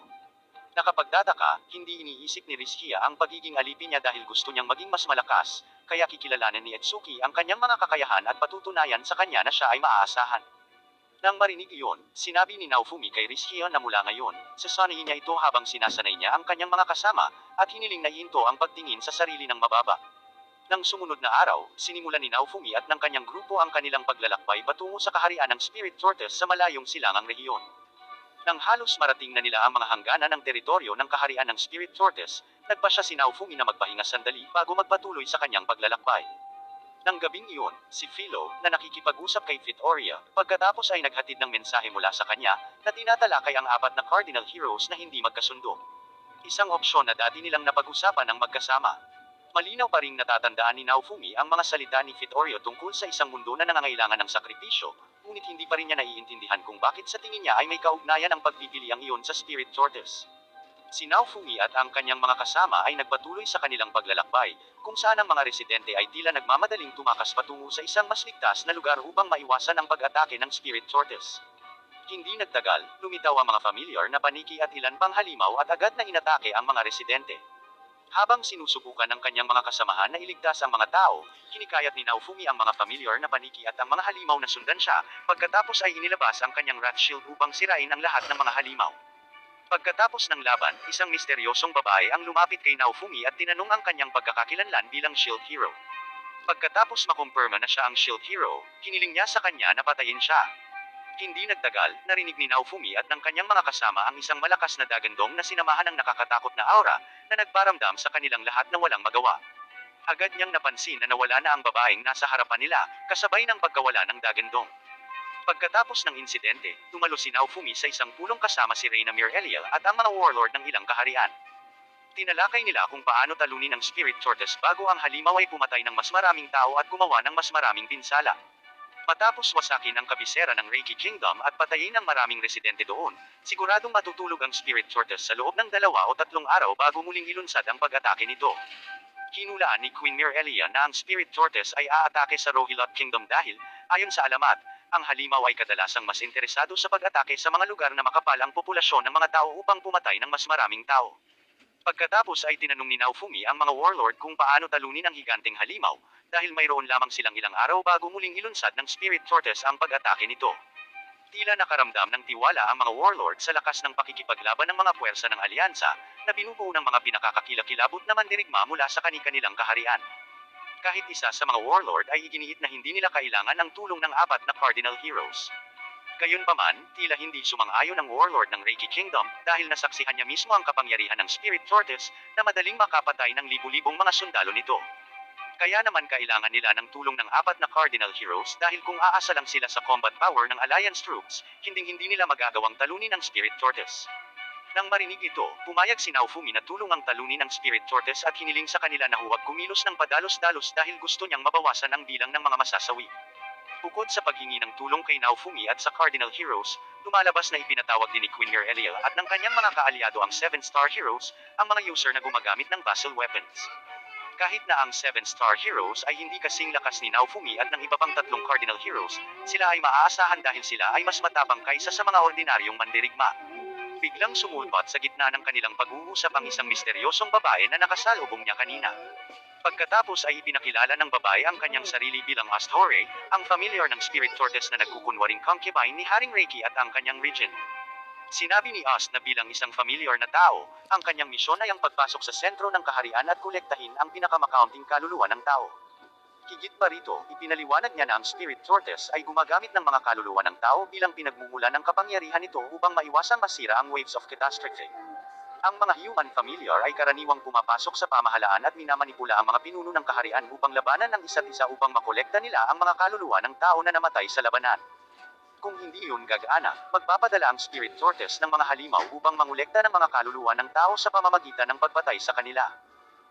Nakapagtataka, hindi iniisip ni Rishia ang pagiging alipin niya dahil gusto niyang maging mas malakas, kaya kikilalanin ni Etsuki ang kanyang mga kakayahan at patutunayan sa kanya na siya ay maaasahan. Nang marinig iyon, sinabi ni Naofumi kay Rishion na mula ngayon, sasanayin niya ito habang sinasanay niya ang kanyang mga kasama, at hiniling na ihinto ang pagtingin sa sarili ng mababa. Nang sumunod na araw, sinimulan ni Naofumi at ng kanyang grupo ang kanilang paglalakbay patungo sa kaharian ng Spirit Tortoise sa malayong silangang rehiyon. Nang halos marating na nila ang mga hangganan ng teritoryo ng kaharian ng Spirit Tortoise, nagpasya si Naofumi na magpahinga sandali bago magpatuloy sa kanyang paglalakbay. Nang gabing iyon, si Philo, na nakikipag-usap kay Fitoria, pagkatapos ay naghatid ng mensahe mula sa kanya, na tinatalakay ang apat na cardinal heroes na hindi magkasundo. Isang opsyon na dati nilang napag-usapan ng magkasama. Malinaw pa ring natatandaan ni Naofumi ang mga salita ni Fitorio tungkol sa isang mundo na nangangailangan ng sakripisyo, ngunit hindi pa rin niya naiintindihan kung bakit sa tingin niya ay may kaugnayan ang pagpipili ang iyon sa Spirit Tortoise. Si Naofumi at ang kanyang mga kasama ay nagpatuloy sa kanilang paglalakbay, kung saan ang mga residente ay tila nagmamadaling tumakas patungo sa isang mas ligtas na lugar upang maiwasan ang pag-atake ng Spirit Tortoise. Hindi nagtagal, lumitaw ang mga familiar na paniki at ilan pang halimaw at agad na inatake ang mga residente. Habang sinusubukan ng kanyang mga kasamahan na iligtas ang mga tao, hinikayat ni Naofumi ang mga familiar na paniki at ang mga halimaw na sundan siya, pagkatapos ay inilabas ang kanyang rat shield upang sirain ang lahat ng mga halimaw. Pagkatapos ng laban, isang misteryosong babae ang lumapit kay Naofumi at tinanong ang kanyang pagkakakilanlan bilang shield hero. Pagkatapos makumpirma na siya ang shield hero, hiniling niya sa kanya na patayin siya. Hindi nagtagal, narinig ni Naofumi at ng kanyang mga kasama ang isang malakas na dagandong na sinamahan ng nakakatakot na aura, na nagparamdam sa kanilang lahat na walang magawa. Agad niyang napansin na nawala na ang babaeng nasa harapan nila, kasabay ng pagkawala ng dagandong. Pagkatapos ng insidente, dumalo si Naofumi sa isang pulong kasama si Reyna Mireliel at ang mga warlord ng ilang kaharian. Tinalakay nila kung paano talunin ang Spirit Tortoise bago ang halimaw ay pumatay ng mas maraming tao at gumawa ng mas maraming pinsala. Matapos wasakin ang kabisera ng Reiki Kingdom at patayin ang maraming residente doon, siguradong matutulog ang Spirit Tortoise sa loob ng 2 o 3 araw bago muling ilunsad ang pag-atake nito. Hinulaan ni Queen Mirelia na ang Spirit Tortoise ay aatake sa Rohilot Kingdom dahil, ayon sa alamat, ang halimaw ay kadalasang mas interesado sa pag-atake sa mga lugar na makapal ang populasyon ng mga tao upang pumatay ng mas maraming tao. Pagkatapos ay tinanong ni Naofumi ang mga warlord kung paano talunin ang higanteng halimaw, dahil mayroon lamang silang ilang araw bago muling ilunsad ng Spirit Tortoise ang pag-atake nito. Tila nakaramdam ng tiwala ang mga warlord sa lakas ng pakikipaglaban ng mga puwersa ng alyansa, na binubuo ng mga pinakakakilakilabot na mandirigma mula sa kani-kanilang kaharian. Kahit isa sa mga warlord ay iginiit na hindi nila kailangan ang tulong ng apat na cardinal heroes. Gayunpaman, tila hindi sumang-ayon ang warlord ng Reiki Kingdom dahil nasaksihan niya mismo ang kapangyarihan ng Spirit Tortoise na madaling makapatay ng libu-libong mga sundalo nito. Kaya naman kailangan nila ng tulong ng apat na cardinal heroes dahil kung aasa lang sila sa combat power ng Alliance troops, hinding-hindi nila magagawang talunin ang Spirit Tortoise. Nang marinig ito, pumayag si Naofumi na tulong ang talunin ng Spirit Tortoise at hiniling sa kanila na huwag kumilos ng padalos-dalos dahil gusto niyang mabawasan ang bilang ng mga masasawi. Bukod sa paghingi ng tulong kay Naofumi at sa Cardinal Heroes, lumalabas na ipinatawag din ni Queen Mirelia at ng kanyang mga kaalyado ang 7-star heroes, ang mga user na gumagamit ng vassal weapons. Kahit na ang 7-star heroes ay hindi kasing lakas ni Naofumi at ng iba pang 3 Cardinal Heroes, sila ay maaasahan dahil sila ay mas matapang kaysa sa mga ordinaryong mandirigma. Biglang sumulpat sa gitna ng kanilang pag-uusap ang isang misteryosong babae na nakasalubong niya kanina. Pagkatapos ay ipinakilala ng babae ang kanyang sarili bilang Asthore, ang familiar ng Spirit Tortoise na nagkukunwaring concubine ni Haring Reiki at ang kanyang regent. Sinabi ni Ast na bilang isang familiar na tao, ang kanyang misyon ay ang pagpasok sa sentro ng kaharian at kolektahin ang pinakamakaunting kaluluwa ng tao. Higit pa rito, ipinaliwanag niya na ang Spirit Tortoise ay gumagamit ng mga kaluluwa ng tao bilang pinagmumula ng kapangyarihan nito upang maiwasang masira ang waves of catastrophe. Ang mga human familiar ay karaniwang pumapasok sa pamahalaan at minamanipula ang mga pinuno ng kaharian upang labanan ang isa't isa upang makolekta nila ang mga kaluluwa ng tao na namatay sa labanan. Kung hindi yun gagana, magpapadala ang Spirit Tortoise ng mga halimaw upang mangolekta ng mga kaluluwa ng tao sa pamamagitan ng pagpatay sa kanila.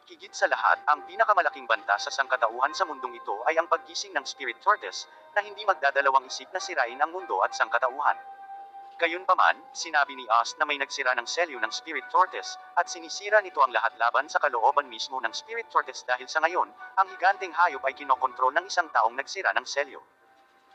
Higit sa lahat, ang pinakamalaking banta sa sangkatauhan sa mundong ito ay ang paggising ng Spirit Tortoise, na hindi magdadalawang isip na sirain ang mundo at sangkatauhan. Gayunpaman, sinabi ni Ast na may nagsira ng selyo ng Spirit Tortoise, at sinisira nito ang lahat laban sa kalooban mismo ng Spirit Tortoise dahil sa ngayon, ang higanteng hayop ay kinokontrol ng isang taong nagsira ng selyo.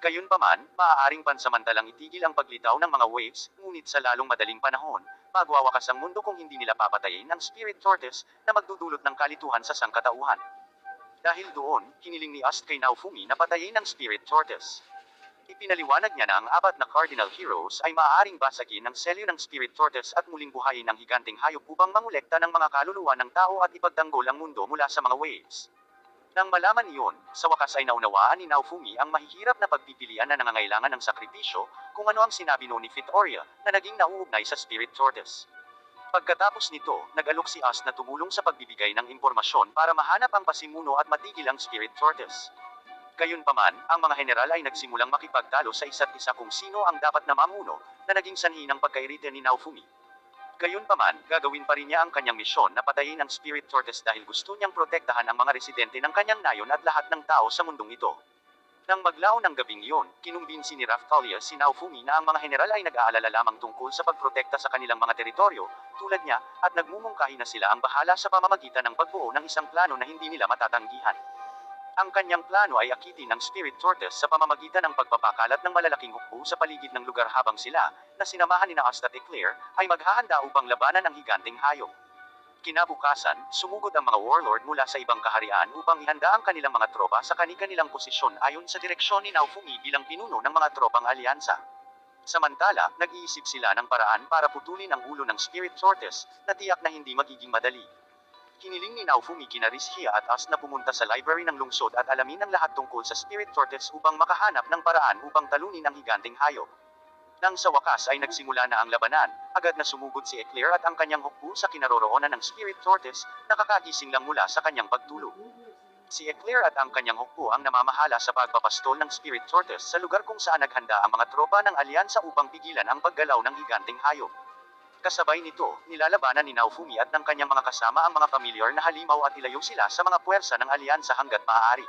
Gayunpaman, maaaring pansamantalang itigil ang paglitaw ng mga waves, ngunit sa lalong madaling panahon, magwawakas ang mundo kung hindi nila papatayin ang Spirit Tortoise na magdudulot ng kalituhan sa sangkatauhan. Dahil doon, hiniling ni Ast kay Naofumi na patayin ang Spirit Tortoise. Ipinaliwanag niya na ang apat na cardinal heroes ay maaaring basagin ng selyo ng Spirit Tortoise at muling buhayin ang higanteng hayop upang mangolekta ng mga kaluluwa ng tao at ipagtanggol ang mundo mula sa mga waves. Nang malaman iyon, sa wakas ay naunawaan ni Naofumi ang mahihirap na pagpipilian na nangangailangan ng sakripisyo, kung ano ang sinabi noon ni Fitoria, na naging nauugnay sa Spirit Tortoise. Pagkatapos nito, nag-alok si As na tumulong sa pagbibigay ng impormasyon para mahanap ang pasimuno at matigil ang Spirit Tortoise. Gayunpaman, ang mga general ay nagsimulang makipagtalo sa isa't isa kung sino ang dapat na mamuno, na naging sanhi ng pagkairita ni Naofumi. Gayunpaman, gagawin pa rin niya ang kanyang misyon na patayin ang Spirit Tortoise dahil gusto niyang protektahan ang mga residente ng kanyang nayon at lahat ng tao sa mundong ito. Nang maglaon ng gabing iyon, kinumbinsi ni Raphtalia si Naofumi na ang mga general ay nag-aalala lamang tungkol sa pagprotekta sa kanilang mga teritoryo, tulad niya, at nagmumungkahi na sila ang bahala sa pamamagitan ng pagbuo ng isang plano na hindi nila matatanggihan. Ang kanyang plano ay akitin ng Spirit Tortoise sa pamamagitan ng pagpapakalat ng malalaking hukbo sa paligid ng lugar habang sila, na sinamahan ni Ast at Eclair, ay maghahanda upang labanan ang higanteng hayop. Kinabukasan, sumugod ang mga warlord mula sa ibang kaharian upang ihanda ang kanilang mga tropa sa kani-kanilang posisyon ayon sa direksyon ni Naofumi bilang pinuno ng mga tropang alyansa. Samantala, nag-iisip sila ng paraan para putulin ang ulo ng Spirit Tortoise, na tiyak na hindi magiging madali. Hiniling ni Naofumi kina Rizhia at As na pumunta sa library ng lungsod at alamin ang lahat tungkol sa Spirit Tortoise upang makahanap ng paraan upang talunin ang higanteng hayop. Nang sa wakas ay nagsimula na ang labanan, agad na sumugod si Eclair at ang kanyang hukbo sa kinaroroonan ng Spirit Tortoise, nakakagising lang mula sa kanyang pagtulog. Si Eclair at ang kanyang hukbo ang namamahala sa pagpapastol ng Spirit Tortoise sa lugar kung saan naghanda ang mga tropa ng alyansa upang pigilan ang paggalaw ng higanteng hayop. Kasabay nito, nilalabanan ni Naofumi at ng kanyang mga kasama ang mga pamilyar na halimaw at ilayo sila sa mga puwersa ng alyansa hanggat maaari.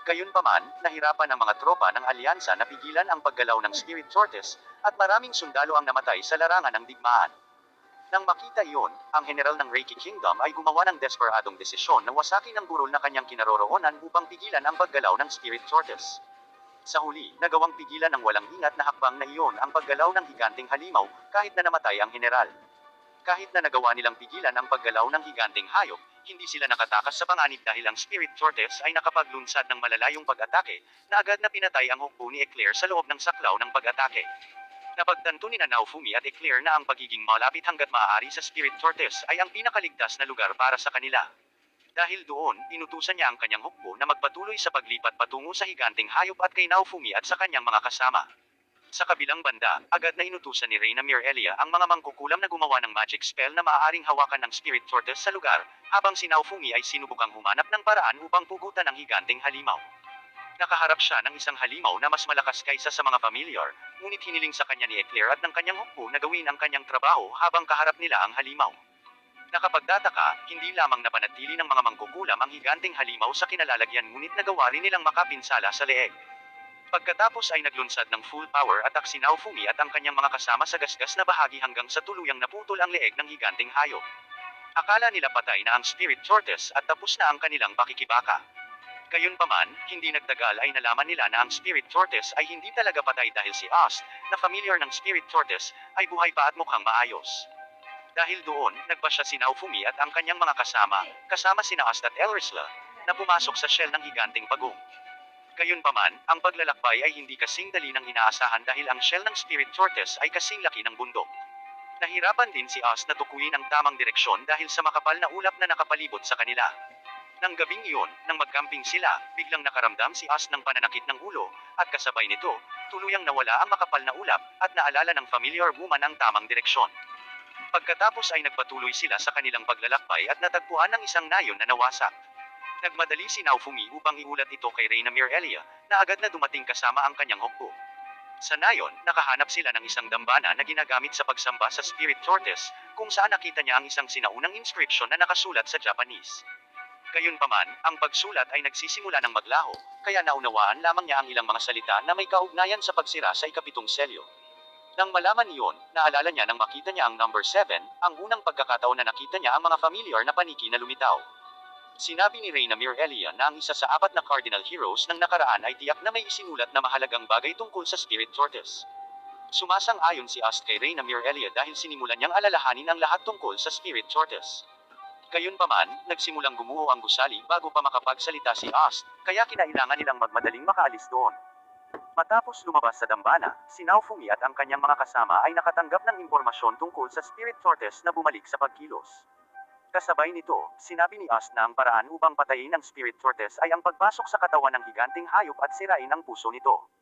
Gayunpaman, nahirapan ang mga tropa ng alyansa na pigilan ang paggalaw ng Spirit Tortoise, at maraming sundalo ang namatay sa larangan ng digmaan. Nang makita iyon, ang general ng Reiki Kingdom ay gumawa ng desperadong desisyon na wasakin ang burol na kanyang kinaroroonan upang pigilan ang paggalaw ng Spirit Tortoise. Sa huli, nagawang pigilan ng walang ingat na hakbang na iyon ang paggalaw ng higanteng halimaw, kahit na namatay ang general. Kahit na nagawa nilang pigilan ang paggalaw ng higanteng hayop, hindi sila nakatakas sa panganib dahil ang Spirit Tortoise ay nakapaglunsad ng malalayong pag-atake, na agad na pinatay ang hukbo ni Eclair sa loob ng saklaw ng pag-atake. Napagtanto ni Naofumi at Eclair na ang pagiging malapit hanggat maaari sa Spirit Tortoise ay ang pinakaligtas na lugar para sa kanila. Dahil doon, inutusan niya ang kanyang hukbo na magpatuloy sa paglipat patungo sa higanteng hayop at kay Naofumi at sa kanyang mga kasama. Sa kabilang banda, agad na inutusan ni Reyna Mirelia ang mga mangkukulam na gumawa ng magic spell na maaaring hawakan ng Spirit Tortoise sa lugar, habang si Naofumi ay sinubukang humanap ng paraan upang pugutan ang higanteng halimaw. Nakaharap siya ng isang halimaw na mas malakas kaysa sa mga familiar, ngunit hiniling sa kanya ni Eclair at ng kanyang hukbo na gawin ang kanyang trabaho habang kaharap nila ang halimaw. Nakapagtataka, hindi lamang napanatili ng mga mangkukulam ang higanteng halimaw sa kinalalagyan ngunit nagawa rin nilang makapinsala sa leeg. Pagkatapos ay naglunsad ng full power attack si Naofumi at ang kanyang mga kasama sa gasgas na bahagi hanggang sa tuluyang naputol ang leeg ng higanteng hayop. Akala nila patay na ang Spirit Tortoise at tapos na ang kanilang pakikibaka. Gayunpaman, hindi nagtagal ay nalaman nila na ang Spirit Tortoise ay hindi talaga patay dahil si Ast, na familiar ng Spirit Tortoise, ay buhay pa at mukhang maayos. Dahil doon, nagpasya si Naofumi at ang kanyang mga kasama sina Ast at Elrisla, na pumasok sa shell ng higanteng pagong. Gayunpaman, ang paglalakbay ay hindi kasing dali ng inaasahan dahil ang shell ng Spirit Tortoise ay kasing laki ng bundok. Nahirapan din si Ast na tukuyin ang tamang direksyon dahil sa makapal na ulap na nakapalibot sa kanila. Nang gabing iyon, nang magcamping sila, biglang nakaramdam si Ast ng pananakit ng ulo, at kasabay nito, tuluyang nawala ang makapal na ulap, at naalala ng familiar woman ang tamang direksyon. Pagkatapos ay nagpatuloy sila sa kanilang paglalakbay at natagpuan ng isang nayon na nawasak. Nagmadali si Naofumi upang iulat ito kay Reyna Mirelia, na agad na dumating kasama ang kanyang hukbo. Sa nayon, nakahanap sila ng isang dambana na ginagamit sa pagsamba sa Spirit Tortoise, kung saan nakita niya ang isang sinaunang inscription na nakasulat sa Japanese. Gayunpaman, ang pagsulat ay nagsisimula ng maglaho, kaya naunawaan lamang niya ang ilang mga salita na may kaugnayan sa pagsira sa ikapitong selyo. Nang malaman iyon, naalala niya nang makita niya ang number 7, ang unang pagkakataon na nakita niya ang mga familiar na paniki na lumitaw. Sinabi ni Reyna Mirelia na ang isa sa 4 na cardinal heroes ng nakaraan ay tiyak na may isinulat na mahalagang bagay tungkol sa Spirit Tortoise. Sumasang-ayon si Ast kay Reyna Mirelia dahil sinimulan niyang alalahanin ang lahat tungkol sa Spirit Tortoise. Gayunpaman, nagsimulang gumuho ang gusali bago pa makapagsalita si Ast, kaya kinailangan nilang magmadaling makaalis doon. Matapos lumabas sa dambana, si Naofumi at ang kanyang mga kasama ay nakatanggap ng impormasyon tungkol sa Spirit Tortoise na bumalik sa pagkilos. Kasabay nito, sinabi ni Ast na ang paraan upang patayin ang Spirit Tortoise ay ang pagpasok sa katawan ng higanting hayop at sirain ang puso nito.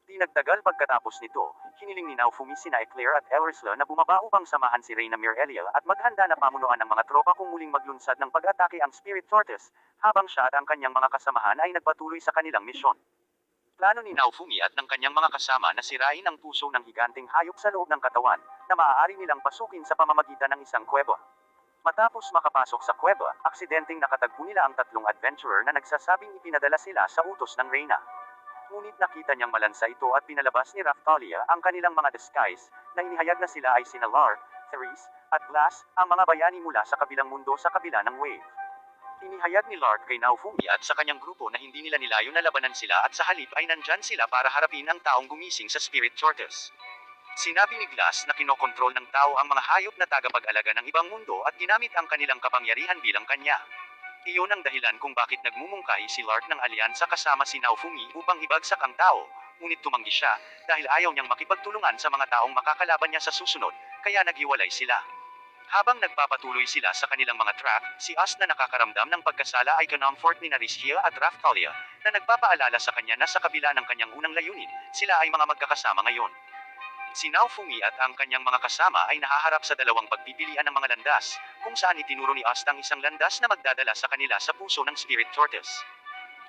Di nagtagal pagkatapos nito, hiniling ni Naofumi sina Eclair at Ellersla na bumaba upang samahan si Reyna Mirelia at maghanda na pamunuan ng mga tropa kung muling maglunsad ng pag-atake ang Spirit Tortoise, habang siya at ang kanyang mga kasamahan ay nagpatuloy sa kanilang misyon. Plano ni Naofumi at ng kanyang mga kasama na sirain ang puso ng higanting hayop sa loob ng katawan, na maaari nilang pasukin sa pamamagitan ng isang kuweba. Matapos makapasok sa kuweba, aksidenteng nakatagpo nila ang tatlong adventurer na nagsasabing ipinadala sila sa utos ng Reyna. Ngunit nakita niyang malansa ito at pinalabas ni Raftalia ang kanilang mga disguise, na inihayag na sila ay sina Lark, Therese, at Glass, ang mga bayani mula sa kabilang mundo sa kabila ng wave. Inihayag ni Lark kay Naofumi at sa kanyang grupo na hindi nila nilayo na labanan sila at sa halip ay nandyan sila para harapin ang taong gumising sa Spirit Tortoise. Sinabi ni Glass na kinokontrol ng tao ang mga hayop na tagapag-alaga ng ibang mundo at ginamit ang kanilang kapangyarihan bilang kanya. Iyon ang dahilan kung bakit nagmumungkahi si Lark ng alyansa kasama si Naofumi upang ibagsak ang tao, ngunit tumanggi siya dahil ayaw niyang makipagtulungan sa mga taong makakalaban niya sa susunod, kaya naghiwalay sila. Habang nagpapatuloy sila sa kanilang mga track, si Ast na nakakaramdam ng pagkasala ay kinomfort ni Nariskia at Raftalia, na nagpapaalala sa kanya na sa kabila ng kanyang unang layunin, sila ay mga magkakasama ngayon. Si Naofumi at ang kanyang mga kasama ay nahaharap sa dalawang pagpipilian ng mga landas, kung saan itinuro ni Ast ang isang landas na magdadala sa kanila sa puso ng Spirit Tortoise.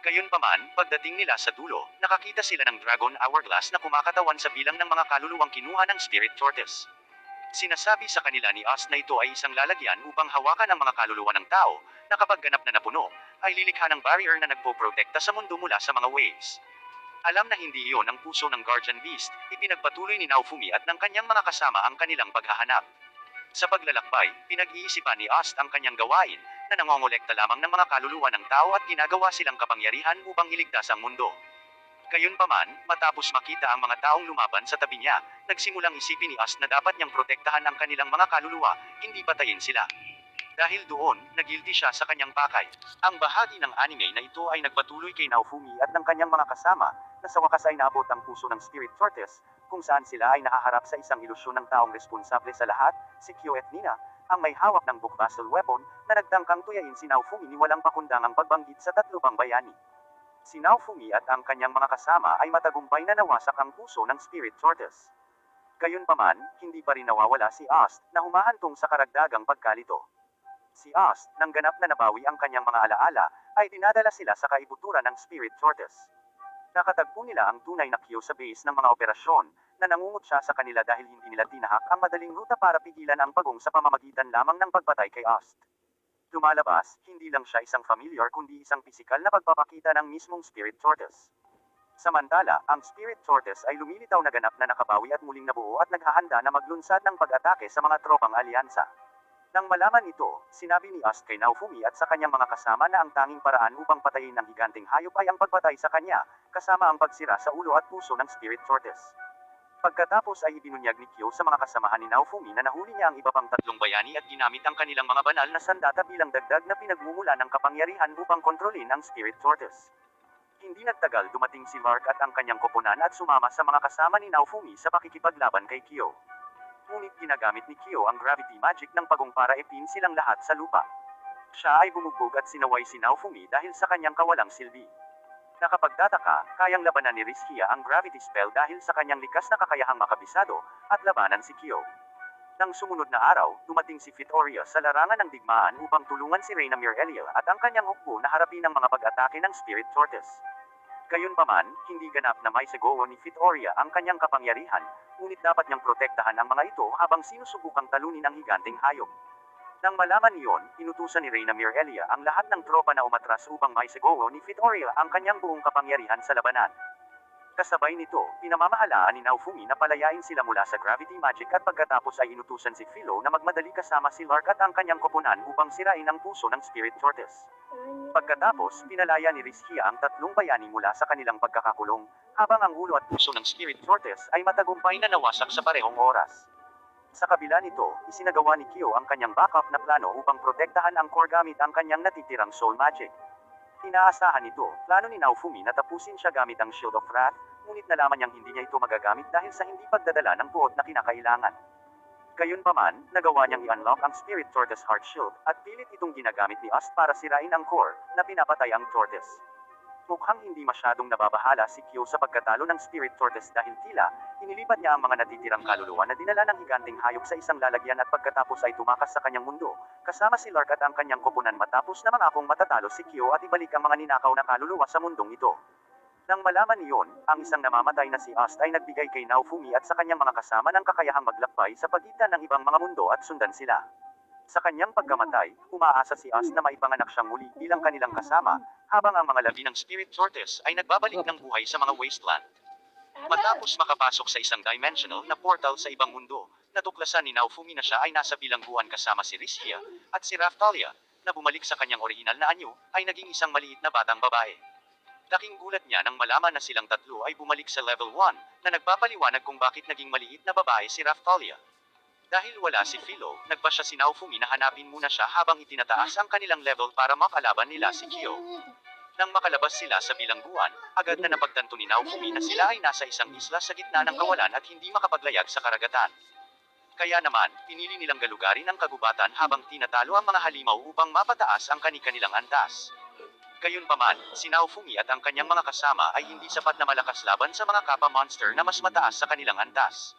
Gayunpaman, pagdating nila sa dulo, nakakita sila ng Dragon Hourglass na kumakatawan sa bilang ng mga kaluluwang kinuha ng Spirit Tortoise. Sinasabi sa kanila ni Ast na ito ay isang lalagyan upang hawakan ang mga kaluluwa ng tao, na kapag ganap na napuno, ay lilikha ng barrier na nagpoprotekta sa mundo mula sa mga waves. Alam na hindi iyon ang puso ng Guardian Beast, ipinagpatuloy ni Naofumi at ng kanyang mga kasama ang kanilang paghahanap. Sa paglalakbay, pinag-iisipan ni Ast ang kanyang gawain, na nangongolekta lamang ng mga kaluluwa ng tao at ginagawa silang kapangyarihan upang iligtas ang mundo. Gayunpaman, matapos makita ang mga taong lumaban sa tabi niya, nagsimulang isipin ni Ast na dapat niyang protektahan ang kanilang mga kaluluwa, hindi patayin sila. Dahil doon, nagilty siya sa kanyang pakay. Ang bahagi ng anime na ito ay nagpatuloy kay Naofumi at ng kanyang mga kasama, na sa wakas ay naabot ang puso ng Spirit Tortoise, kung saan sila ay nakaharap sa isang ilusyon ng taong responsable sa lahat, si Kyo at Nina, ang may hawak ng book battle weapon, na nagtangkang tuyain si Naofumi ni walang pakundangang pagbanggit sa tatlo pang bayani. Si Naofumi at ang kanyang mga kasama ay matagumpay na nawasak ang puso ng Spirit Tortoise. Gayunpaman, hindi pa rin nawawala si Ast, na humahantong sa karagdagang pagkalito. Si Ast, nang ganap na nabawi ang kanyang mga alaala, ay dinadala sila sa kaibuturan ng Spirit Tortoise. Nakatagpo nila ang tunay na Kyo sa base ng mga operasyon, na nangungot siya sa kanila dahil hindi nila tinahak ang madaling ruta para pigilan ang pagong sa pamamagitan lamang ng pagpatay kay Ast. Lumalabas, hindi lang siya isang familiar kundi isang pisikal na pagpapakita ng mismong Spirit Tortoise. Samantala, ang Spirit Tortoise ay lumilitaw na ganap na nakabawi at muling nabuo at naghahanda na maglunsad ng pag-atake sa mga tropang alyansa. Nang malaman ito, sinabi ni Ast kay Naofumi at sa kanyang mga kasama na ang tanging paraan upang patayin ng higanting hayop ay ang pagpatay sa kanya, kasama ang pagsira sa ulo at puso ng Spirit Tortoise. Pagkatapos ay ibinunyag ni Kyo sa mga kasamahan ni Naofumi na nahuli niya ang iba pang tatlong bayani at ginamit ang kanilang mga banal na sandata bilang dagdag na pinagmumula ng kapangyarihan upang kontrolin ang Spirit Tortoise. Hindi nagtagal dumating si Lark at ang kanyang koponan at sumama sa mga kasama ni Naofumi sa pakikipaglaban kay Kyo. Ngunit ginagamit ni Kyo ang gravity magic ng pagong para ipin silang lahat sa lupa. Siya ay bumugbog at sinaway si Naofumi dahil sa kanyang kawalang silbi. Nakapagtataka, kayang labanan ni Riskia ang gravity spell dahil sa kanyang likas na kakayahang makabisado, at labanan si Kyo. Nang sumunod na araw, dumating si Fitoria sa larangan ng digmaan upang tulungan si Reyna Mirelia at ang kanyang hukbo na harapin ang mga pag-atake ng Spirit Tortoise. Gayunpaman, hindi ganap na may seguo ni Fitoria ang kanyang kapangyarihan, ngunit dapat niyang protektahan ang mga ito habang sinusubukang talunin ang higanting hayop. Nang malaman niyon, inutusan ni Reyna Mirelia ang lahat ng tropa na umatras upang maisegowo ni Fitoria ang kanyang buong kapangyarihan sa labanan. Kasabay nito, pinamamahalaan ni Naofumi na palayain sila mula sa gravity magic at pagkatapos ay inutusan si Philo na magmadali kasama si Lark at ang kanyang koponan upang sirain ang puso ng Spirit Tortoise. Pagkatapos, pinalaya ni Riskia ang tatlong bayani mula sa kanilang pagkakakulong, habang ang ulo at puso ng Spirit Tortoise ay matagumpay na nawasak sa parehong oras. Sa kabila nito, isinagawa ni Kyo ang kanyang backup na plano upang protektahan ang core gamit ang kanyang natitirang soul magic. Inaasahan nito, plano ni Naofumi na tapusin siya gamit ang Shield of Wrath, ngunit nalaman niyang hindi niya ito magagamit dahil sa hindi pagdadala ng buod na kinakailangan. Gayunpaman, nagawa niyang i-unlock ang Spirit Tortoise Heart Shield, at pilit itong ginagamit ni Ast para sirain ang core, na pinapatay ang Tortoise. Mukhang hindi masyadong nababahala si Kyo sa pagkatalo ng Spirit Tortoise dahil tila, inilipat niya ang mga natitirang kaluluwa na dinala ng higanting hayop sa isang lalagyan at pagkatapos ay tumakas sa kanyang mundo, kasama si Lark at ang kanyang koponan matapos na mangakong matatalo si Kyo at ibalik ang mga ninakaw na kaluluwa sa mundong ito. Nang malaman niyon, ang isang namamatay na si Ast ay nagbigay kay Naofumi at sa kanyang mga kasama ng kakayahang maglakbay sa pagitan ng ibang mga mundo at sundan sila. Sa kanyang pagkamatay, umaasa si Ast na maipanganak siyang muli bilang kanilang kasama, habang ang mga labi ng Spirit Tortoise ay nagbabalik ng buhay sa mga wasteland. Matapos makapasok sa isang dimensional na portal sa ibang mundo, natuklasan ni Naofumi na siya ay nasa bilangguan kasama si Rishia at si Raphtalia, na bumalik sa kanyang orihinal na anyo, ay naging isang maliit na batang babae. Laking gulat niya nang malaman na silang tatlo ay bumalik sa level 1, na nagpapaliwanag kung bakit naging maliit na babae si Raphtalia. Dahil wala si Philo, nagpasya si Naofumi na hanapin muna siya habang itinataas ang kanilang level para makalaban nila si Kyo. Nang makalabas sila sa bilangguan, agad na napagtanto ni Naofumi na sila ay nasa isang isla sa gitna ng kawalan at hindi makapaglayag sa karagatan. Kaya naman, pinili nilang galugarin ang kagubatan habang tinatalo ang mga halimaw upang mapataas ang kani-kanilang antas. Gayunpaman, si Naofumi at ang kanyang mga kasama ay hindi sapat na malakas laban sa mga kappa monster na mas mataas sa kanilang antas.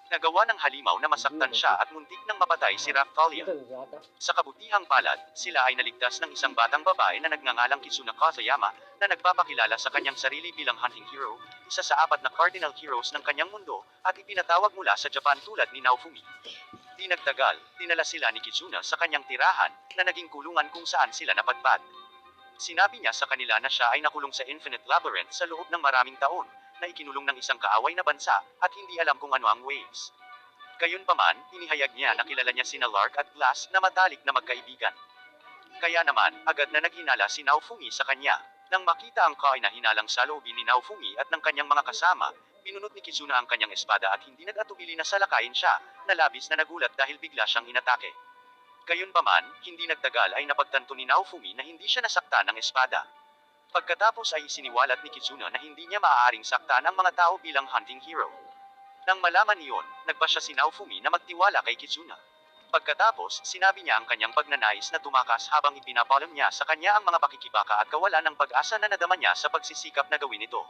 Nagawa ng halimaw na masaktan siya at muntik nang mapatay si Raphtalia. Sa kabutihang palad, sila ay naligtas ng isang batang babae na nagngangalang Kizuna Katayama, na nagpapakilala sa kanyang sarili bilang hunting hero, isa sa 4 na cardinal heroes ng kanyang mundo, at ipinatawag mula sa Japan tulad ni Naofumi. Di nagtagal, dinala sila ni Kizuna sa kanyang tirahan, na naging kulungan kung saan sila napadpad. Sinabi niya sa kanila na siya ay nakulong sa Infinite Labyrinth sa loob ng maraming taon, na ikinulong ng isang kaaway na bansa, at hindi alam kung ano ang waves. Gayunpaman, inihayag niya na kilala niya sina Lark at Glass na matalik na magkaibigan. Kaya naman, agad na naghinala si Naofumi sa kanya. Nang makita ang Kai na hinalang saloobin ni Naofumi at ng kanyang mga kasama, pinunot ni Kizuna ang kanyang espada at hindi nag-atubili na salakayin siya, na labis na nagulat dahil bigla siyang inatake. Gayunpaman, hindi nagtagal ay napagtanto ni Naofumi na hindi siya nasaktan ng espada. Pagkatapos ay isiniwalat ni Kizuna na hindi niya maaaring saktan ang mga tao bilang hunting hero. Nang malaman niyon, nagpasya si Naofumi na magtiwala kay Kizuna. Pagkatapos, sinabi niya ang kanyang pagnanais na tumakas habang ipinapalam niya sa kanya ang mga pakikibaka at kawalan ng pag-asa na nadama niya sa pagsisikap na gawin ito.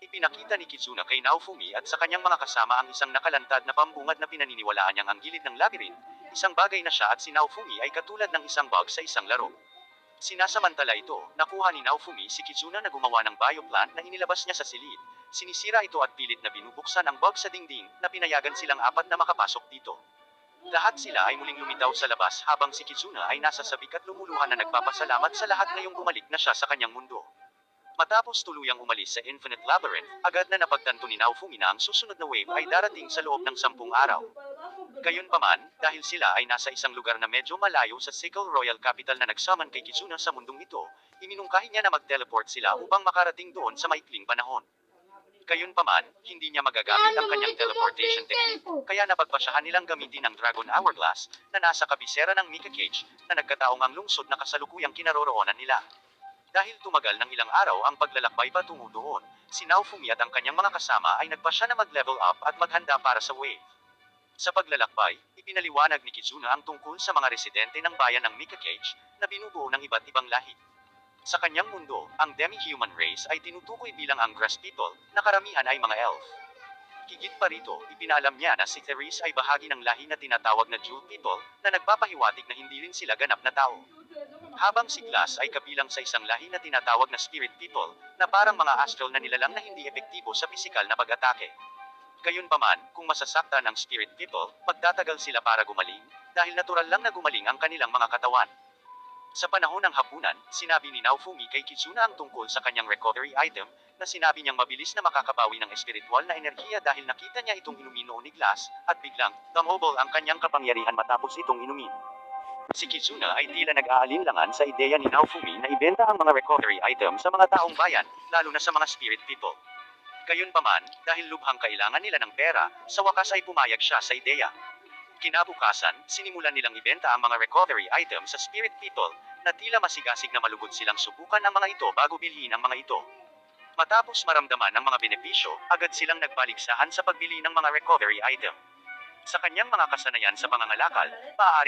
Ipinakita ni Kizuna kay Naofumi at sa kanyang mga kasama ang isang nakalantad na pambungad na pinaniniwalaan niyang ang gilid ng labyrinth, isang bagay na siya at si Naofumi ay katulad ng isang bug sa isang laro. Sinasamantala ito, nakuha ni Naofumi si Kizuna na gumawa ng bioplant na inilabas niya sa silid. Sinisira ito at pilit na binubuksan ang bug sa dingding, na pinayagan silang 4 na makapasok dito. Lahat sila ay muling lumitaw sa labas habang si Kizuna ay nasa sabik at lumuluhan na nagpapasalamat sa lahat ngayong bumalik na siya sa kanyang mundo. Matapos tuluyang umalis sa Infinite Labyrinth, agad na napagtanto ni Naofumi na ang susunod na wave ay darating sa loob ng 10 araw. Gayunpaman, dahil sila ay nasa isang lugar na medyo malayo sa Sickle Royal Capital na nagsummon kay Kizuna sa mundong ito, iminungkahi niya na mag-teleport sila upang makarating doon sa maikling panahon. Gayunpaman, hindi niya magagamit ang kanyang teleportation technique, kaya napagpasyahan nilang gamitin ang Dragon Hourglass, na nasa kabisera ng Mika Cage, na nagkataong ang lungsod na kasalukuyang kinaroroonan nila. Dahil tumagal ng ilang araw ang paglalakbay patungo doon, si Naofumi at ang kanyang mga kasama ay nagpasya na mag-level up at maghanda para sa wave. Sa paglalakbay, ipinaliwanag ni Kizuna ang tungkol sa mga residente ng bayan ng Mika Cage, na binubuo ng iba't ibang lahi. Sa kanyang mundo, ang demi-human race ay tinutukoy bilang ang grass people, na karamihan ay mga elf. Higit pa rito, ipinalam niya na si Therese ay bahagi ng lahi na tinatawag na Jewel people, na nagpapahiwatig na hindi rin sila ganap na tao. Habang si Glass ay kabilang sa isang lahi na tinatawag na Spirit people, na parang mga astral na nilalang na hindi epektibo sa pisikal na pag-atake. Gayunpaman, kung masasaktan ang Spirit people, magtatagal sila para gumaling, dahil natural lang na gumaling ang kanilang mga katawan. Sa panahon ng hapunan, sinabi ni Naofumi kay Kizuna ang tungkol sa kanyang recovery item, na sinabi niyang mabilis na makakabawi ng espiritual na enerhiya dahil nakita niya itong inumin noon ni Glass, at biglang, tumobol ang kanyang kapangyarihan matapos itong inumin. Si Kizuna ay tila nag-aalinlangan sa ideya ni Naofumi na ibenta ang mga recovery item sa mga taong bayan, lalo na sa mga spirit people. Gayunpaman, dahil lubhang kailangan nila ng pera, sa wakas ay pumayag siya sa ideya. Kinabukasan, sinimulan nilang ibenta ang mga recovery item sa spirit people, na tila masigasig na malugod silang subukan ang mga ito bago bilhin ang mga ito. Matapos maramdaman ang mga benepisyo, agad silang nagpaligsahan sa pagbili ng mga recovery item. Sa kanyang mga kasanayan sa pangangalakal, maaari